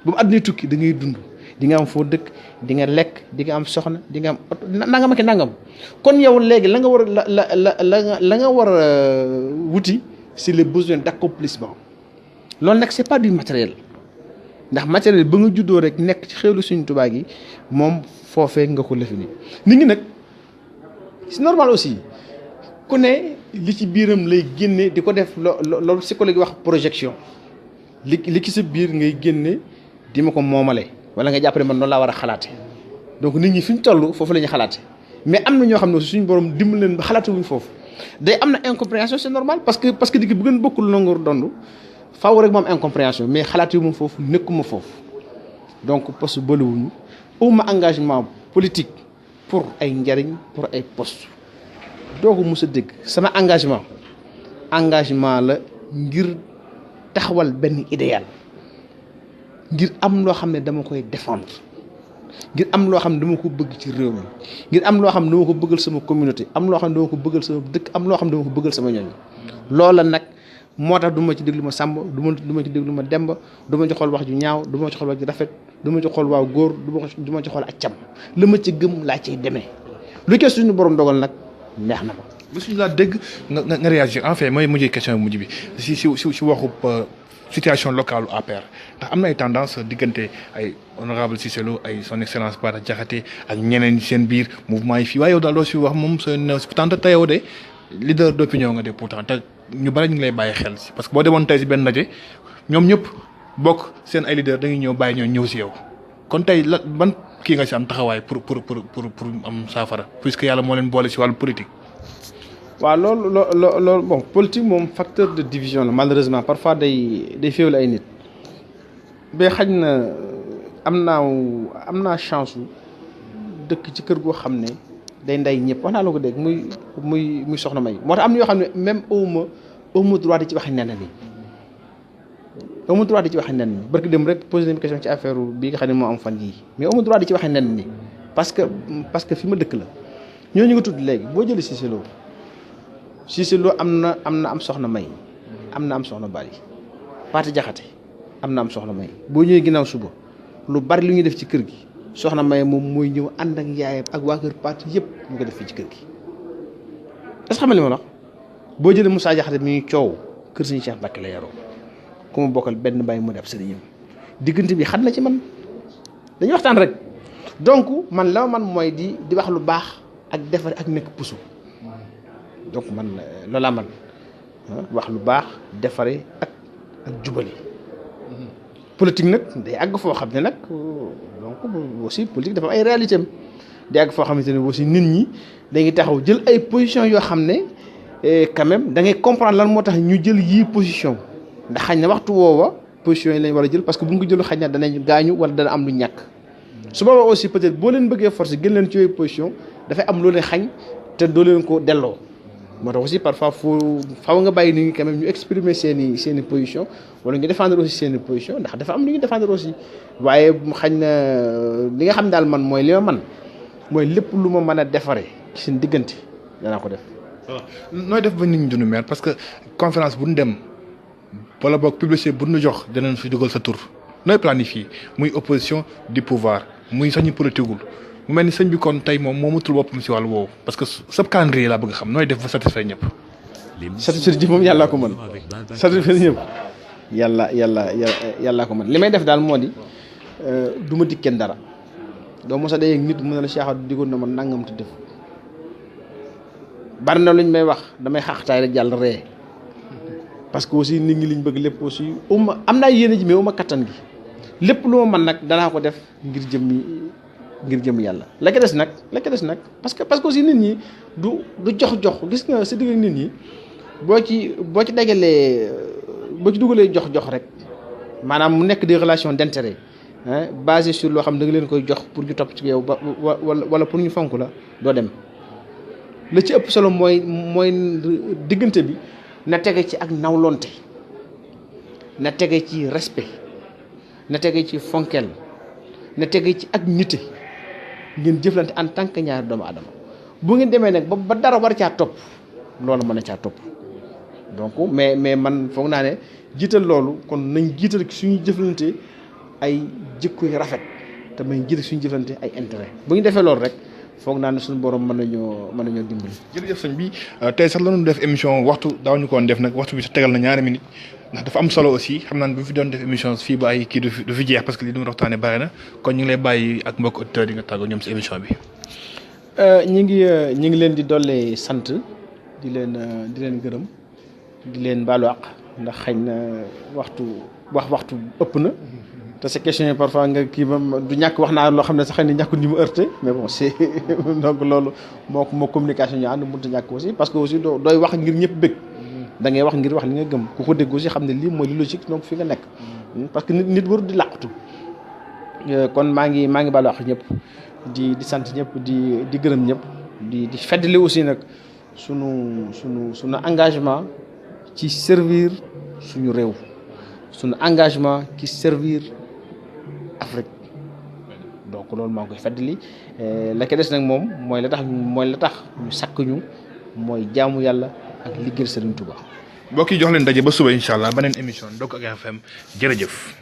ba mu àdduna tukki da ngay dund di nga am foo dëkk di nga lekk di nga am soxna di nga am oto nangam ak nangam kon yow léegi la nga war a la nga war a wuti c'est les besoins d'accomplissement loolu nag c'est pas du matériel ndax matériel ba nga juddoo rek nekk ci xéwlu Sëriñ Tuubaa gi moom foofee nga ko lëfi ni nit ñi nag c'est normal aussi ku ne li ci biiram lay génne di ko def loolu psychologue wax projection li ci sa biir ngay génne di ma ko moomale wala nga jàpp ne man noonu laa war a xalaate donc nit ñi fi ñu toll foofu la ñuy xalaate mais am na ñoo xam ne suñu borom dimbali leen ba xalaate wuñ foofu day am na incompréhension c'est normal parce que digg bu ngeen bokkul nangur dond faaw rek moom incompréhension mais xalaat yu ma foofu nekkuma foofu donc poste bëliwuñu uma engagement politique pour ay njariñ pour ay poste doo ko mos a dégg sama engagement la ngir taxawal benn idéal ngir am loo xam ne dama koy défendre ngir am loo xam ne dama ko bëgg ci réew mi ngir am loo xam ne dama ko bëggal sama communauté am loo xam ne dama ko bëggal sama dëkk am loo xam ne dama ko bëggal sama ñooñ loola nag moo tax du ma ci déglu ma sàmb du ma ci déglu ma demba du ma ci xool wax ju ñaaw du ma ci xool wax ju rafet du ma ci xool waaw góor du ma ci xool ak cam la ma ci gëm laa ciy demee lu ko suñu borom dogal nag neex na ma. mosuñu laa dégg nga réagir en fait mooy mujjee question mujj bi si waxu situation locale APR ndax am na ay tendance diggante ay honorable Cissé Lo ay son excellence Bara Diakhaté ak ñeneen seen biir mouvement yi fii waaye yow daal loo si wax moom sa néew si tant te yow de leader d'opinion nga de pourtant te ñu bari ñu ngi lay bàyyi xel si parce que boo demoon tey si benn ndaje ñoom ñëpp bokk seen ay leader dañuy ñëw bàyyi ñëw si yow kon tey la ban kii nga si am taxawaay pour am saafara puisque yàlla moo leen boole si wàllu politique. waaw loolu bon politique moom facteur de division la malheureusement parfois day féewale ay nit ba xaj na am naa chance dëkk ci kër goo xam ne day nday ñëpp wax naa la ko dégg muy soxna May moo tax am na yoo xam ne même awma droit di ci waxe nen ni awma droit di ci waxe nen ni barki dem rek posé nañu question ci affaire bi nga xam ne moo am fan yii mais awma droit di ci waxe nen ni parce que fi ma dëkk la ñooñu nga tudd léegi boo jëlee Cissé Lo am soxna May am soxna Bali Bara Diakhaté am soxna May boo ñëwee ginnaaw suba lu bari lu ñuy def ci kër gi soxna May moom mooy ñëw ànd ak yaayam ak waa kër parti yëpp ñu ko def fii ci kër gi est-ce que xam nga li ma wax boo jëlee Moussa Diakhaté mi ngi coow kër Sëñ Cheikh Mbacké la yaroo ku ma bokkal benn bàyyi mu def sëriñam diggante bi xat na ci man dañuy waxtaan rek donc man la man mooy di wax lu baax ak defar ak nekk pusu donc man loolaa man wax lu baax defare ak jubali politique nag day àgg foo xam ne nag donc aussi politique dafa am ay réalité am day àgg foo xamante ne aussi nit ñi dañuy taxaw jël ay position yoo xam ne quand même da ngay comprendre lan moo tax ñu jël yii position ndax xañ na waxtu woowa position yi lañ war a jël parce que bu ñu ko jëlu xañ na danañ gaañu wala dana am lu ñàkk su boobaa aussi peut-être boo leen bëggee force gën leen ci yooyu position dafay am loo leen xañ te doo leen ko delloo moo tax aussi parfois faaw nga bàyyi nit ñi quand même ñu exprimer seen i position wala ñu défendre aussi seen i position ndax dafa am lu ñu défendre aussi waaye xañ na li nga xam daal man mooy li ma man mooy lépp lu ma mën a defaree ci seen diggante danaa ko def. voilà nooy def ba nit ñi dund maire parce que conférence bu ñu dem wala boog publicité bu ñu jox danañ fi dugal sa tur nooy planifier muy opposition du pouvoir muy sax ñu politiqueul mu mel ni sëñ bi kon tey moom moomatul boppam si wàllu woowu parce que sa calendrier laa bëgg xam nooy def ba satisfaire ñëpp. satisfaire ji moom yàllaa ko mën satisfaire ñëpp yàllaa ko mën li may def daal moo di du ma dig kenn dara doo mos a dee nit mu ne la Cheikh Abdou digoon na ma nangam te def bari na luñ may wax damay xaaxtaay rek jàll ree parce que aussi nit ñi liñ bëgg lépp aussi am naa yéene ji mais uma kattan gi lépp lu ma mën nag danaa ko def ngir jëm yàlla la ca des nag parce que aussi nit ñi du jox gis nga sa digg ak nit ñi boo ci dagalee boo ci dugalee jox rek maanaam mu nekk des relations d'intérêt basé sur loo xam da nga leen koy jox pour ñu topp ci yow ba wala pour ñu fonk la doo dem la ci ëpp solo mooy diggante bi na tege ci ak nawlonte na tege ci respect na tege ci fonkel na tege ci ak nite ngeen jëflante en tant que ñaari doomu adama bu ngeen demee nag ba dara war caa topp loolu mën na caa topp donc mais man foog naa ne jiital loolu kon nañ jiital suñuy jëflante ay jikko yu rafet te may jiital suñu jëflante ay intérêt bu ñu defee loolu rek foog naa ne suñu borom mën nañoo dimbali. jërëjëf sëñ bi tey sax la doon def émission waxtu daaw ñu ko woon def nag waxtu bi sa tegal na ñaari minutes ndax dafa am solo aussi xam naa ne bu fi doon def émission fii ba ay kii du fi jeex parce que li du ma waxtaanee bare na kon ñu ngi lay bàyyi ak mbokk auditeurs yi nga tàggoo ñoom si émission bi. ñi ngi leen di dollee sant di leen gërëm di leen baalu àq ndax xëy na waxtu ëpp na te ces questions yi parfois nga kii ba du ñàkk wax naa loo xam ne sax xëy na ñàkkul ñu mu heurté mais bon c'est donc loolu moo communication ñu ànd mënut a ñàkk aussi parce que aussi dooy wax ngir ñëpp bëgg da ngay wax ngir wax li nga gëm ku ko dégg aussi xam ne lii mooy li logique donc fi nga nekk parce que nit warul di làqatu kon maa ngi baalu àq ñëpp di sant ñëpp di gërëm ñëpp di feddali aussi nag sunu engagement ci servir suñu réew suñu engagement ci servir Afrique donc loolu maa ngi koy feddali la ko des nag moom mooy la tax ñu sakk ñu mooy jaamu yàlla ak liggéeyal Serigne Touba. mbokk yi jox leen daje ba suba incha allah beneen émission Ndokk ak FM jërëjëf.